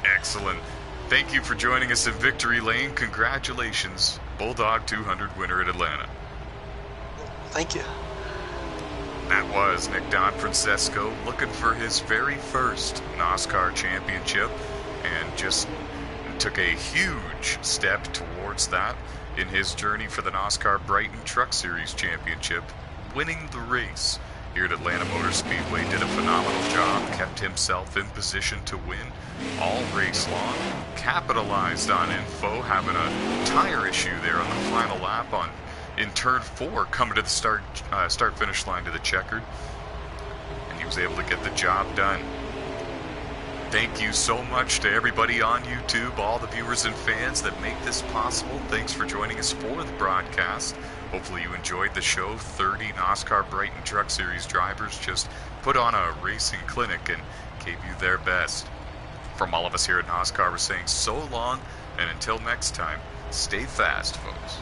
Excellent. Thank you for joining us at Victory Lane. Congratulations, Bulldog 200 winner at Atlanta. Thank you. That was Nick Don Francesco looking for his very first NASCAR championship, and just took a huge step towards that in his journey for the NASCAR Brighton Truck Series Championship. Winning the race here at Atlanta Motor Speedway, did a phenomenal job, kept himself in position to win all race long, capitalized on info, having a tire issue there on the final lap in turn 4, coming to the start-finish line to the checkered, and he was able to get the job done. Thank you so much to everybody on YouTube, all the viewers and fans that make this possible. Thanks for joining us for the broadcast. Hopefully you enjoyed the show. 30 NASCAR Brighton Truck Series drivers just put on a racing clinic and gave you their best. From all of us here at NASCAR, we're saying so long, and until next time, stay fast, folks.